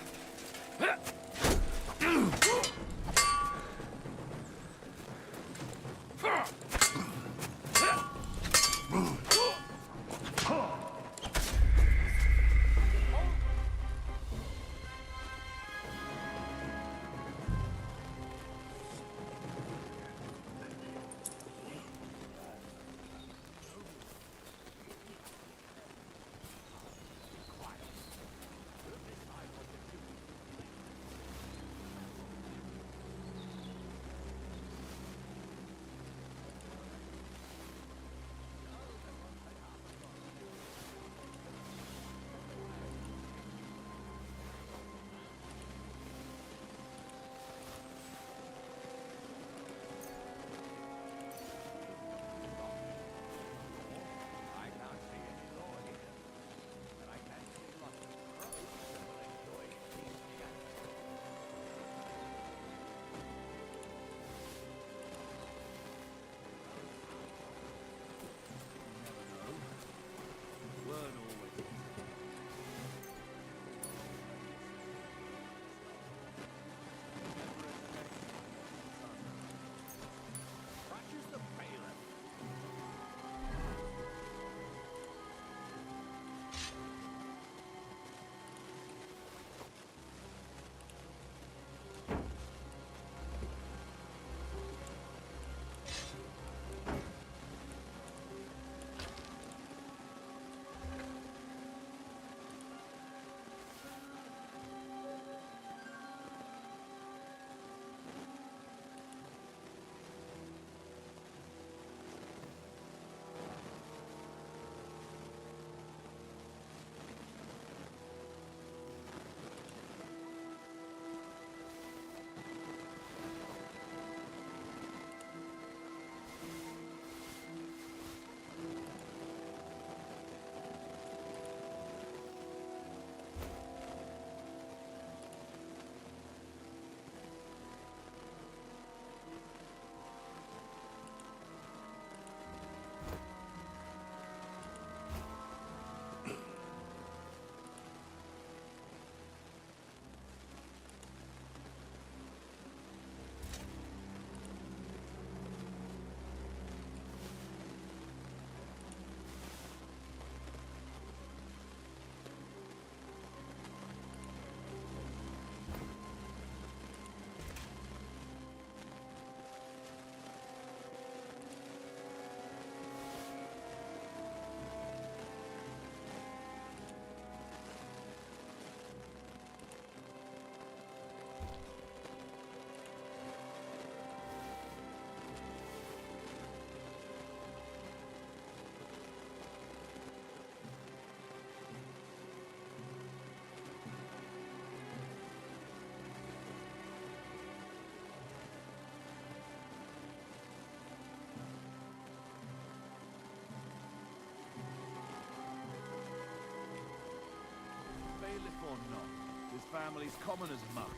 Bailiff or not, his family's common as muck.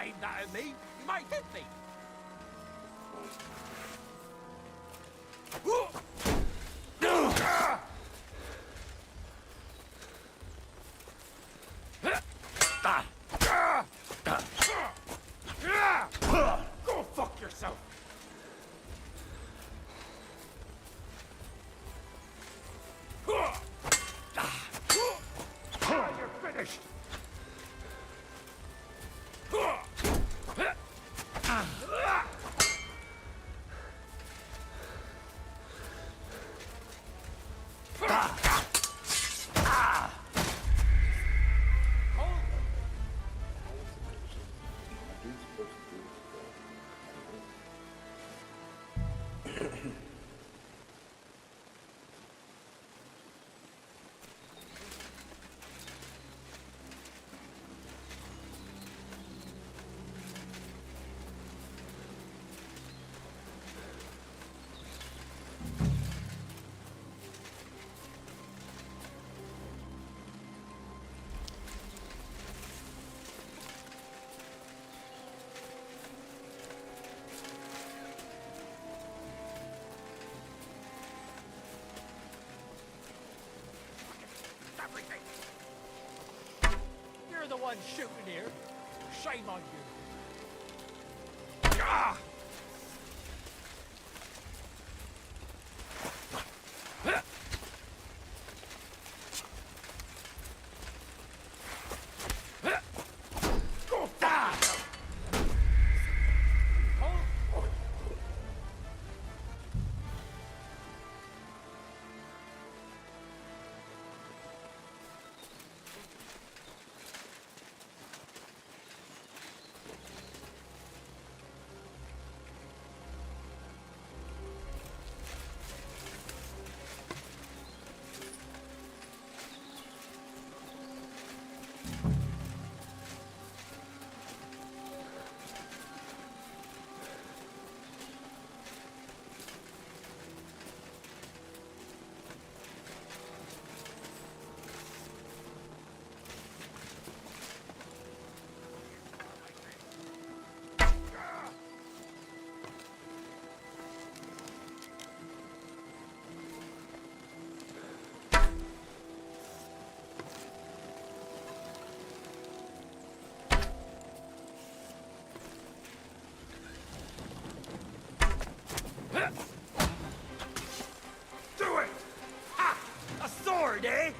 Aim that at me, you might hit me. yourself. You're finished. You're the one shooting here. Shame on you. Do it! Ha! A sword, eh?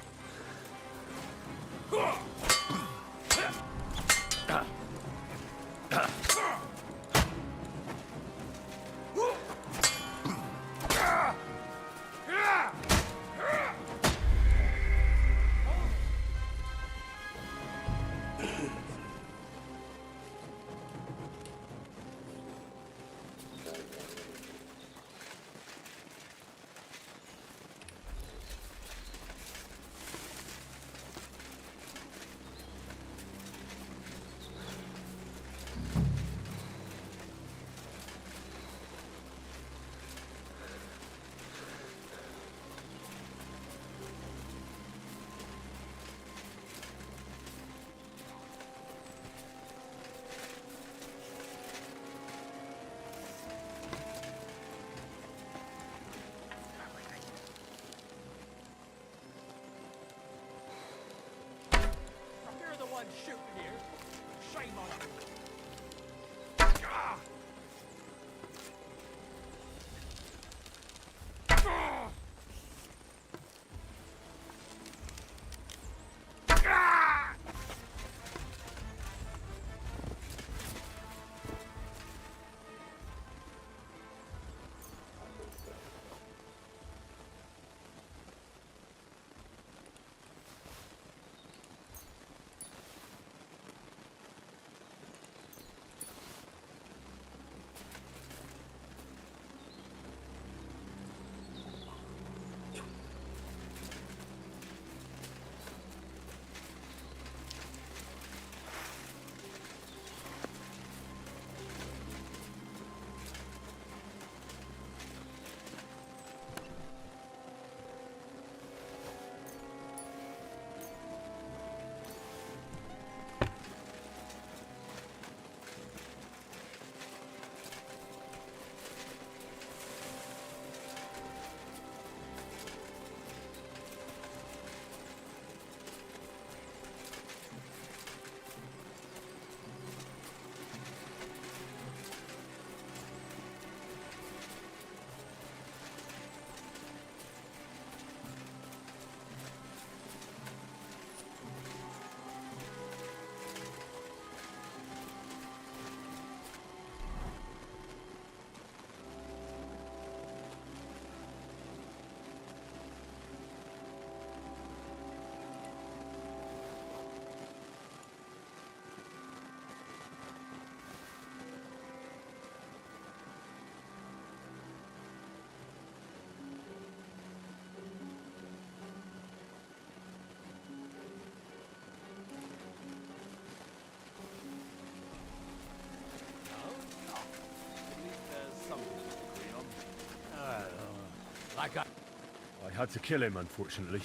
like I... I had to kill him, unfortunately.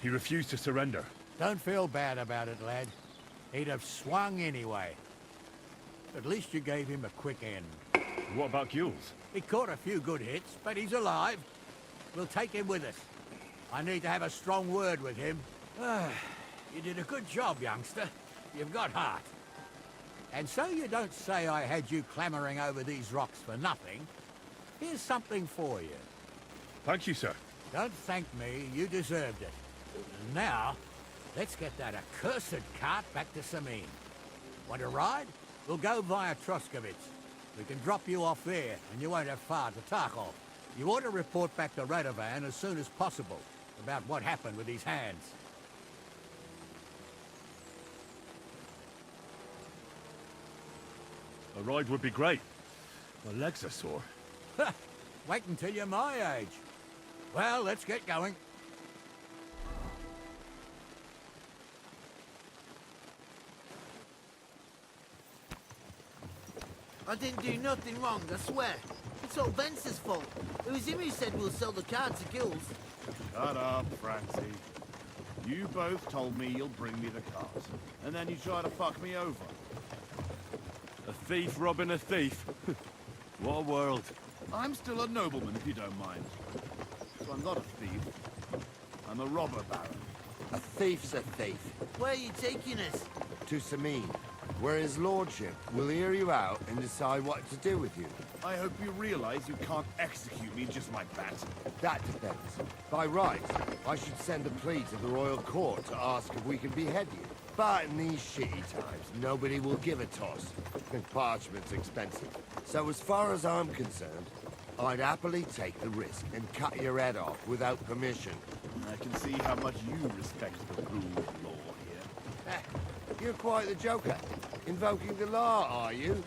He refused to surrender. Don't feel bad about it, lad. He'd have swung anyway. At least you gave him a quick end. What about Gules? He caught a few good hits, but he's alive. We'll take him with us. I need to have a strong word with him. You did a good job, youngster. You've got heart. And so you don't say I had you clamoring over these rocks for nothing. Here's something for you. Thank you, sir. Don't thank me. You deserved it. And now, let's get that accursed cart back to Sameen. Want to ride? We'll go via Troskovitz. We can drop you off there, and you won't have far to Tarkov. You ought to report back to Radovan as soon as possible about what happened with these hands. A ride would be great. My legs are sore. Wait until you're my age. Well, let's get going. I didn't do nothing wrong, I swear. It's all Vence's fault. It was him who said we'll sell the car to Gills. Shut up, Francie. You both told me you'll bring me the cart, and then you try to fuck me over. A thief robbing a thief. What a world. I'm still a nobleman, if you don't mind. So I'm not a thief. I'm a robber baron. A thief's a thief. Where are you taking us? To Sameen, where his lordship will hear you out and decide what to do with you. I hope you realize you can't execute me just like that. That depends. By rights, I should send a plea to the royal court to ask if we can behead you. But in these shitty times, nobody will give a toss. And parchment's expensive. So as far as I'm concerned, I'd happily take the risk and cut your head off without permission. I can see how much you respect the rule of law here. You're quite the joker. Invoking the law, are you?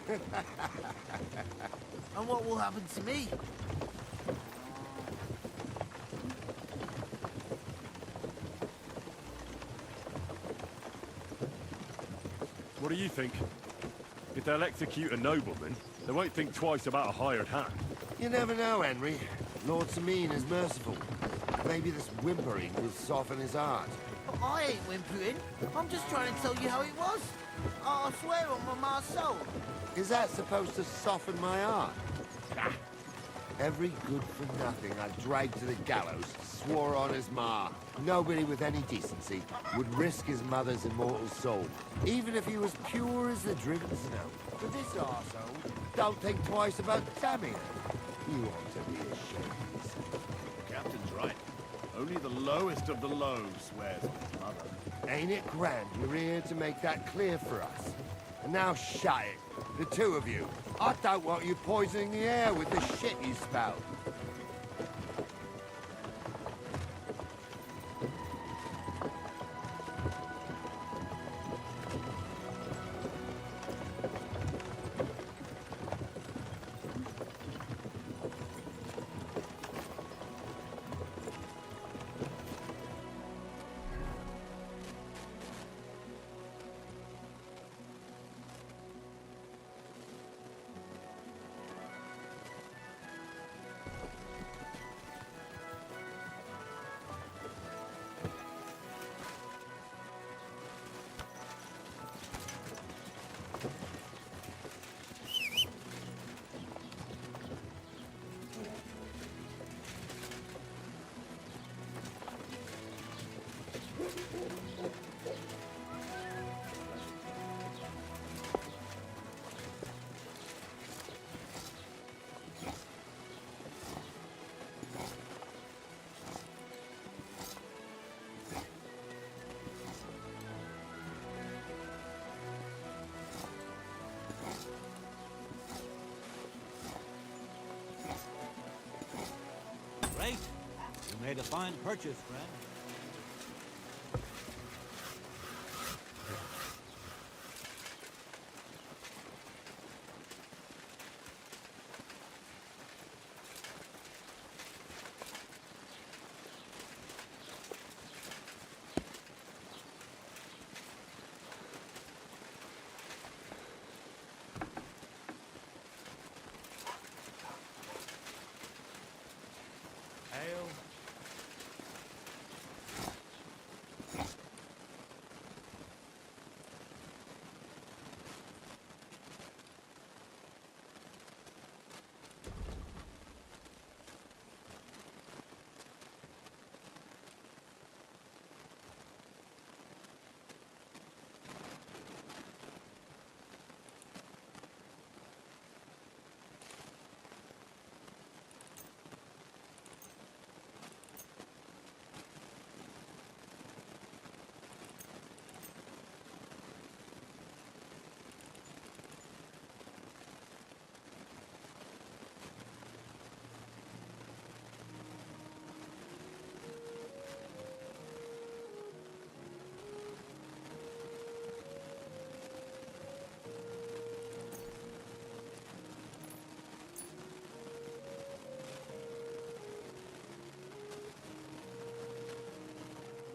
And what will happen to me? What do you think? If they'll execute a nobleman, they won't think twice about a hired hand. You never know, Henry. Lord Sameen is merciful. Maybe this whimpering will soften his heart. But I ain't whimpering. I'm just trying to tell you how it was. I swear on my soul. Is that supposed to soften my heart? Every good-for-nothing I dragged to the gallows swore on his ma. Nobody with any decency would risk his mother's immortal soul, even if he was pure as the driven snow. But this arsehole don't think twice about damning her. You ought to be ashamed. The captain's right. Only the lowest of the low swears with his mother. Ain't it grand you're here to make that clear for us? And now shut it, the two of you. I don't want you poisoning the air with the shit you spout. Great. You made a fine purchase, friend.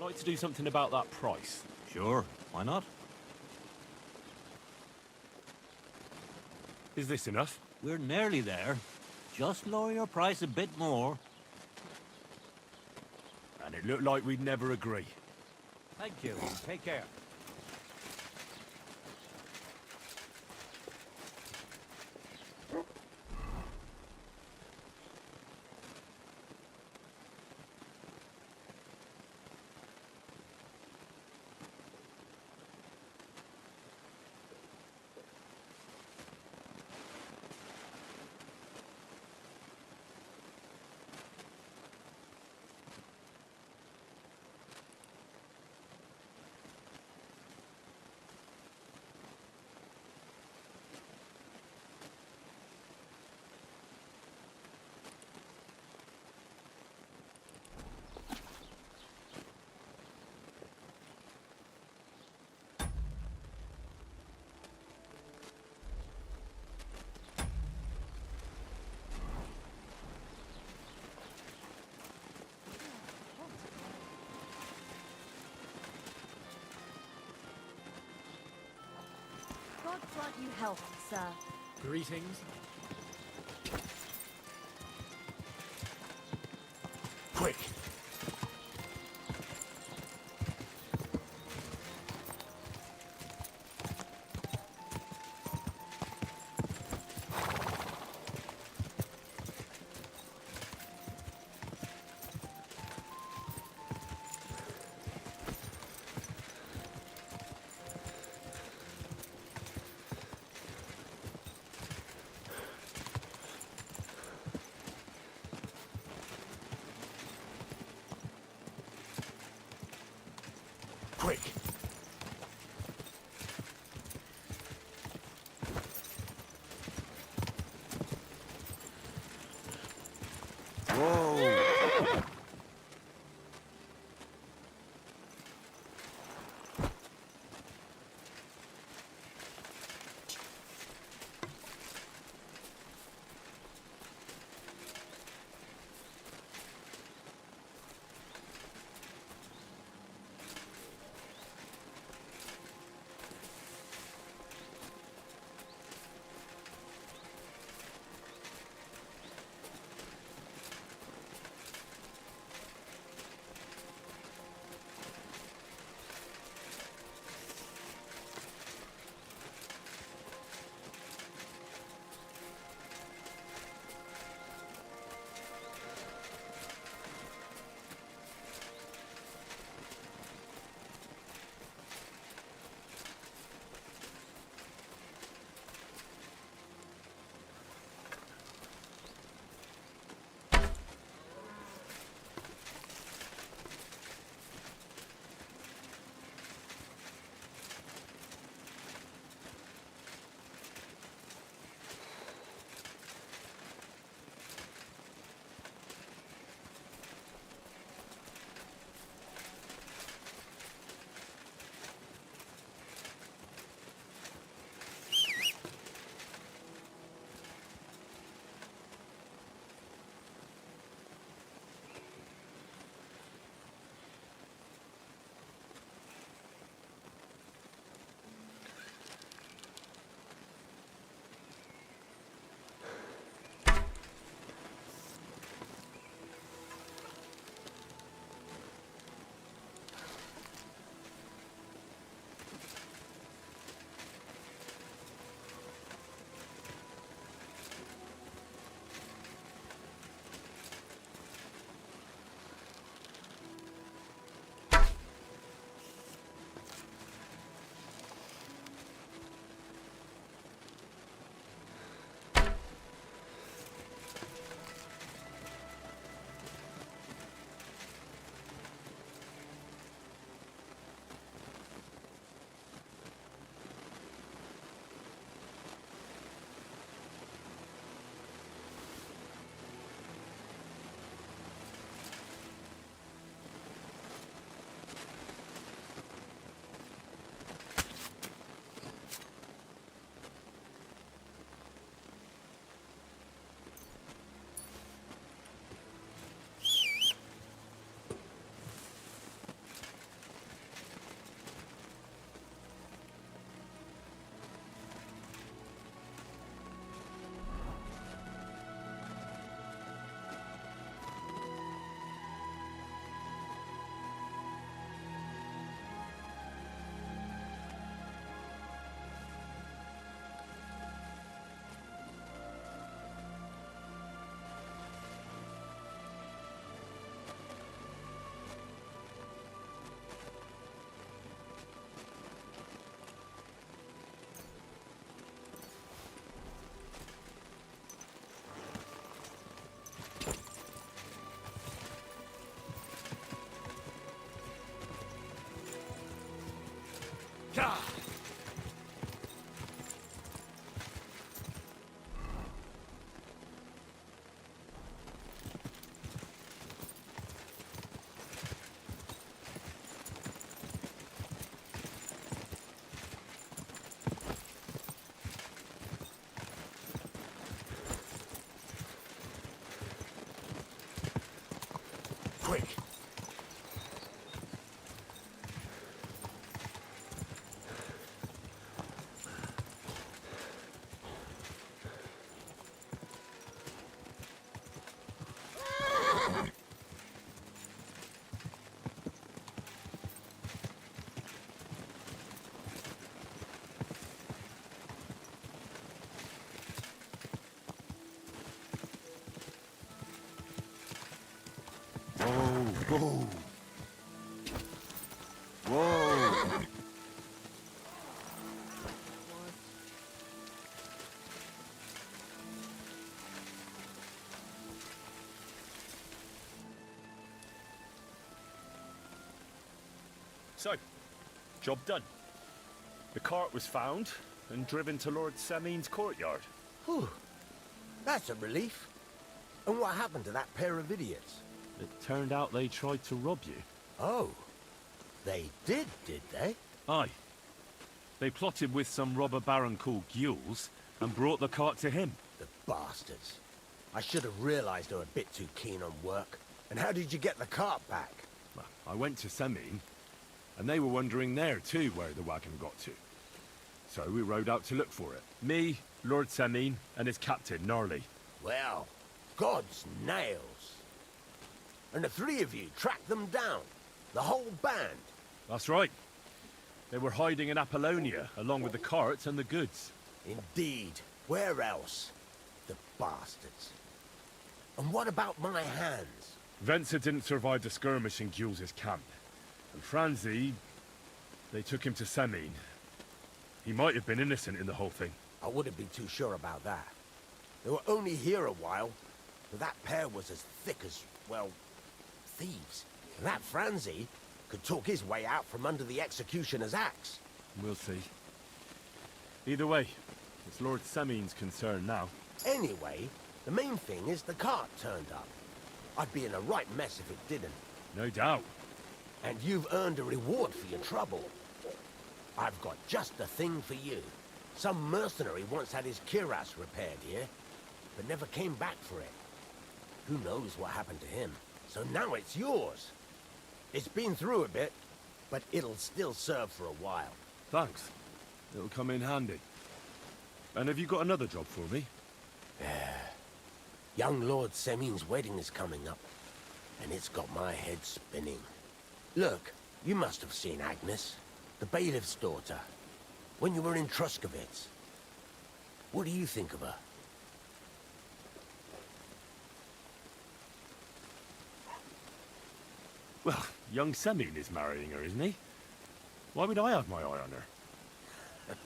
like to do something about that price? Sure, why not? Is this enough? We're nearly there. Just lower your price a bit more. And it looked like we'd never agree. Thank you. Take care. God grant you health, sir. Greetings. Quick! Quick! Whoa! So, job done. The cart was found and driven to Lord Semin's courtyard. Whew. That's a relief. And what happened to that pair of idiots? It turned out they tried to rob you. Oh. They did they? Aye. They plotted with some robber baron called Gules and brought the cart to him. The bastards. I should have realized they were a bit too keen on work. And how did you get the cart back? Well, I went to Semin, and they were wondering there too where the wagon got to. So we rode out to look for it. Me, Lord Semin, and his captain, Gnarly. Well, God's nails. And the three of you tracked them down. The whole band. That's right. They were hiding in Apollonia, along with the carts and the goods. Indeed. Where else? The bastards. And what about my hands? Venser didn't survive the skirmish in Gules' camp. And Franzi... they took him to Semin. He might have been innocent in the whole thing. I wouldn't be too sure about that. They were only here a while, but that pair was as thick as, well, thieves. And that Franzi could talk his way out from under the executioner's axe. We'll see. Either way, it's Lord Semin's concern now. Anyway, the main thing is the cart turned up. I'd be in a right mess if it didn't. No doubt. And you've earned a reward for your trouble. I've got just the thing for you. Some mercenary once had his cuirass repaired here, but never came back for it. Who knows what happened to him? So now it's yours. It's been through a bit, but it'll still serve for a while. Thanks. It'll come in handy. And have you got another job for me? Young Lord Semin's wedding is coming up, and it's got my head spinning. Look, you must have seen Agnes, the bailiff's daughter, when you were in Truskovitz. What do you think of her? Well, young Semin is marrying her, isn't he? Why would I have my eye on her?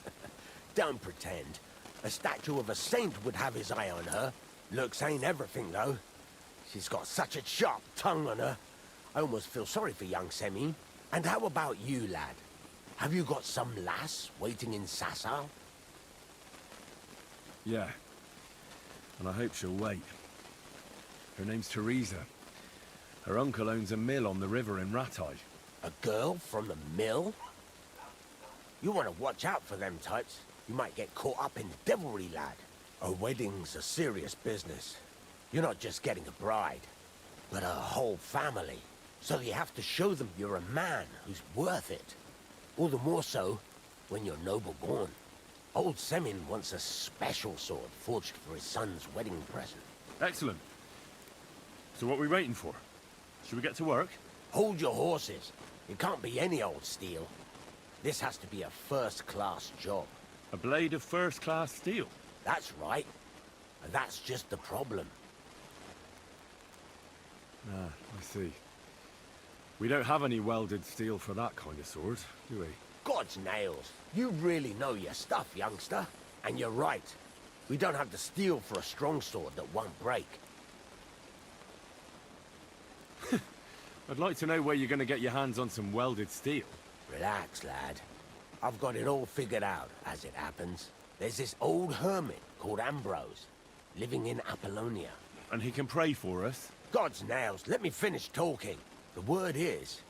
Don't pretend. A statue of a saint would have his eye on her. Looks ain't everything, though. She's got such a sharp tongue on her. I almost feel sorry for young Semin. And how about you, lad? Have you got some lass waiting in Sasau? Yeah. And I hope she'll wait. Her name's Teresa. Her uncle owns a mill on the river in Ratai. A girl from the mill? You want to watch out for them types. You might get caught up in devilry, lad. A wedding's a serious business. You're not just getting a bride, but a whole family. So you have to show them you're a man who's worth it. All the more so when you're noble born. Old Semin wants a special sword forged for his son's wedding present. Excellent. So what are we waiting for? Should we get to work? Hold your horses. It can't be any old steel. This has to be a first-class job. A blade of first-class steel? That's right. And that's just the problem. Ah, I see. We don't have any welded steel for that kind of sword, do we? God's nails. You really know your stuff, youngster. And you're right. We don't have the steel for a strong sword that won't break. I'd like to know where you're going to get your hands on some welded steel. Relax, lad. I've got it all figured out, as it happens. There's this old hermit called Ambrose, living in Apollonia. And he can pray for us? God's nails, let me finish talking. The word is,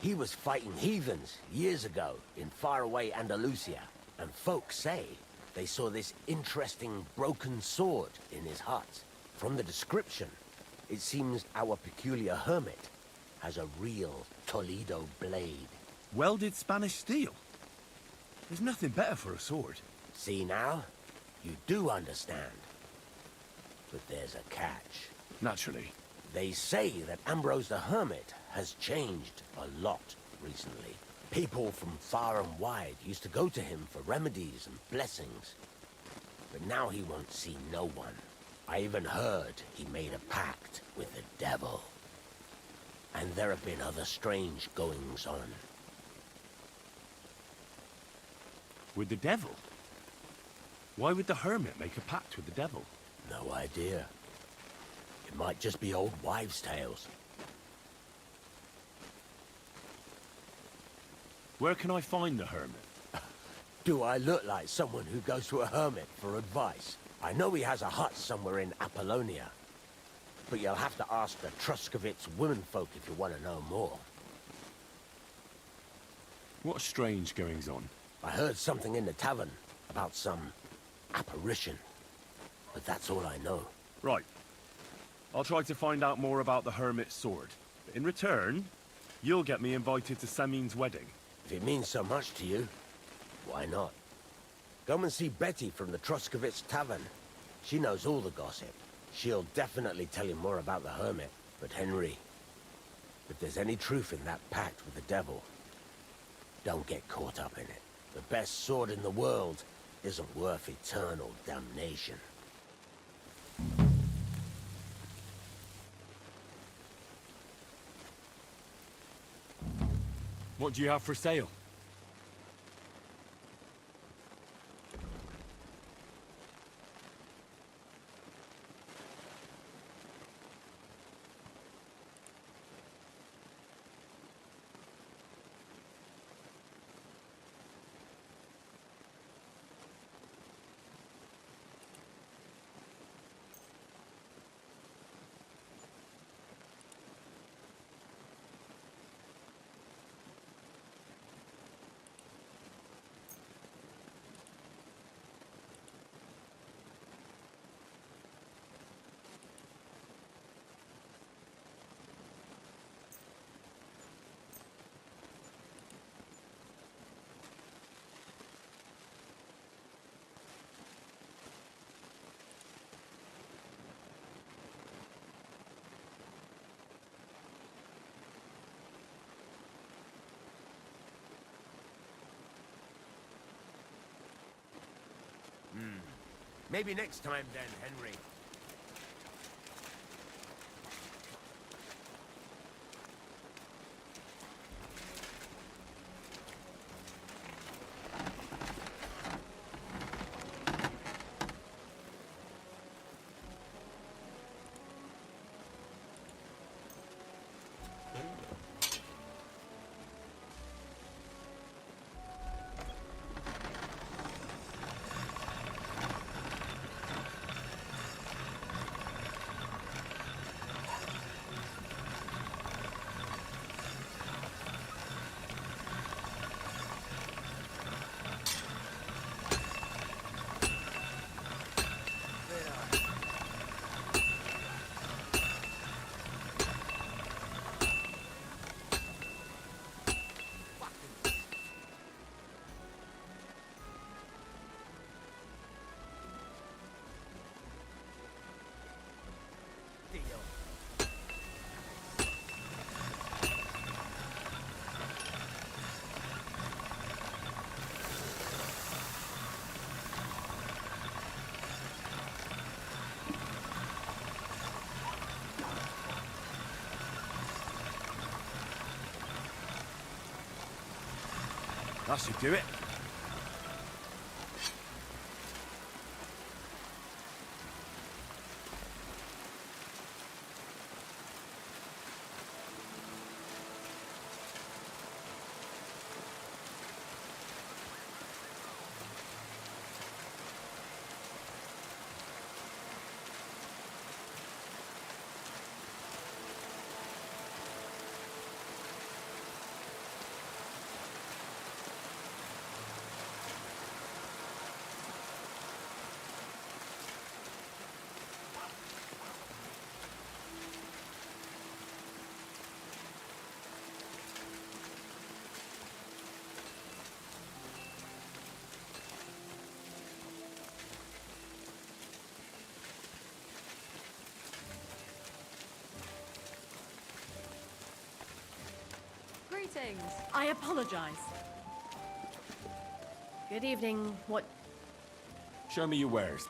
he was fighting heathens years ago in faraway Andalusia. And folks say they saw this interesting broken sword in his hut. From the description, it seems our peculiar hermit has a real Toledo blade. Welded Spanish steel? There's nothing better for a sword. See now? You do understand. But there's a catch. Naturally. They say that Ambrose the Hermit has changed a lot recently. People from far and wide used to go to him for remedies and blessings. But now he won't see no one. I even heard he made a pact with the devil. And there have been other strange goings-on. With the devil? Why would the hermit make a pact with the devil? No idea. It might just be old wives' tales. Where can I find the hermit? Do I look like someone who goes to a hermit for advice? I know he has a hut somewhere in Apollonia. But you'll have to ask the Truscovitz womenfolk if you want to know more. What strange goings-on? I heard something in the tavern about some apparition. But that's all I know. Right. I'll try to find out more about the hermit's sword. But in return, you'll get me invited to Semin's wedding. If it means so much to you, why not? Come and see Betty from the Truscovitz tavern. She knows all the gossip. She'll definitely tell you more about the hermit. But Henry, if there's any truth in that pact with the devil, don't get caught up in it. The best sword in the world isn't worth eternal damnation. What do you have for sale? Maybe next time then, Henry. That should do it. Greetings. I apologize. Good evening. What? Show me your wares.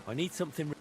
I need something...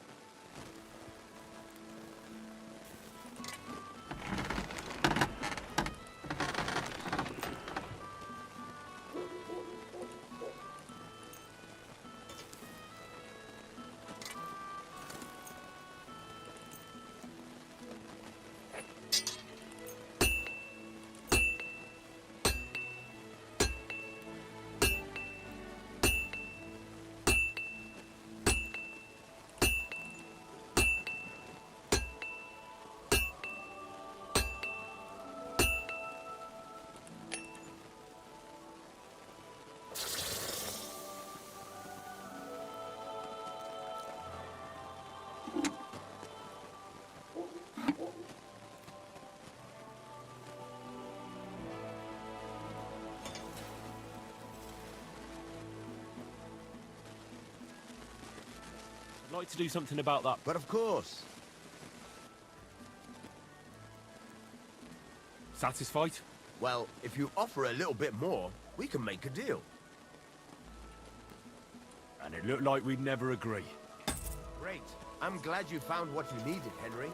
I'd like to do something about that. But of course. Satisfied? Well, if you offer a little bit more, we can make a deal. And it looked like we'd never agree. Great. I'm glad you found what you needed, Henry.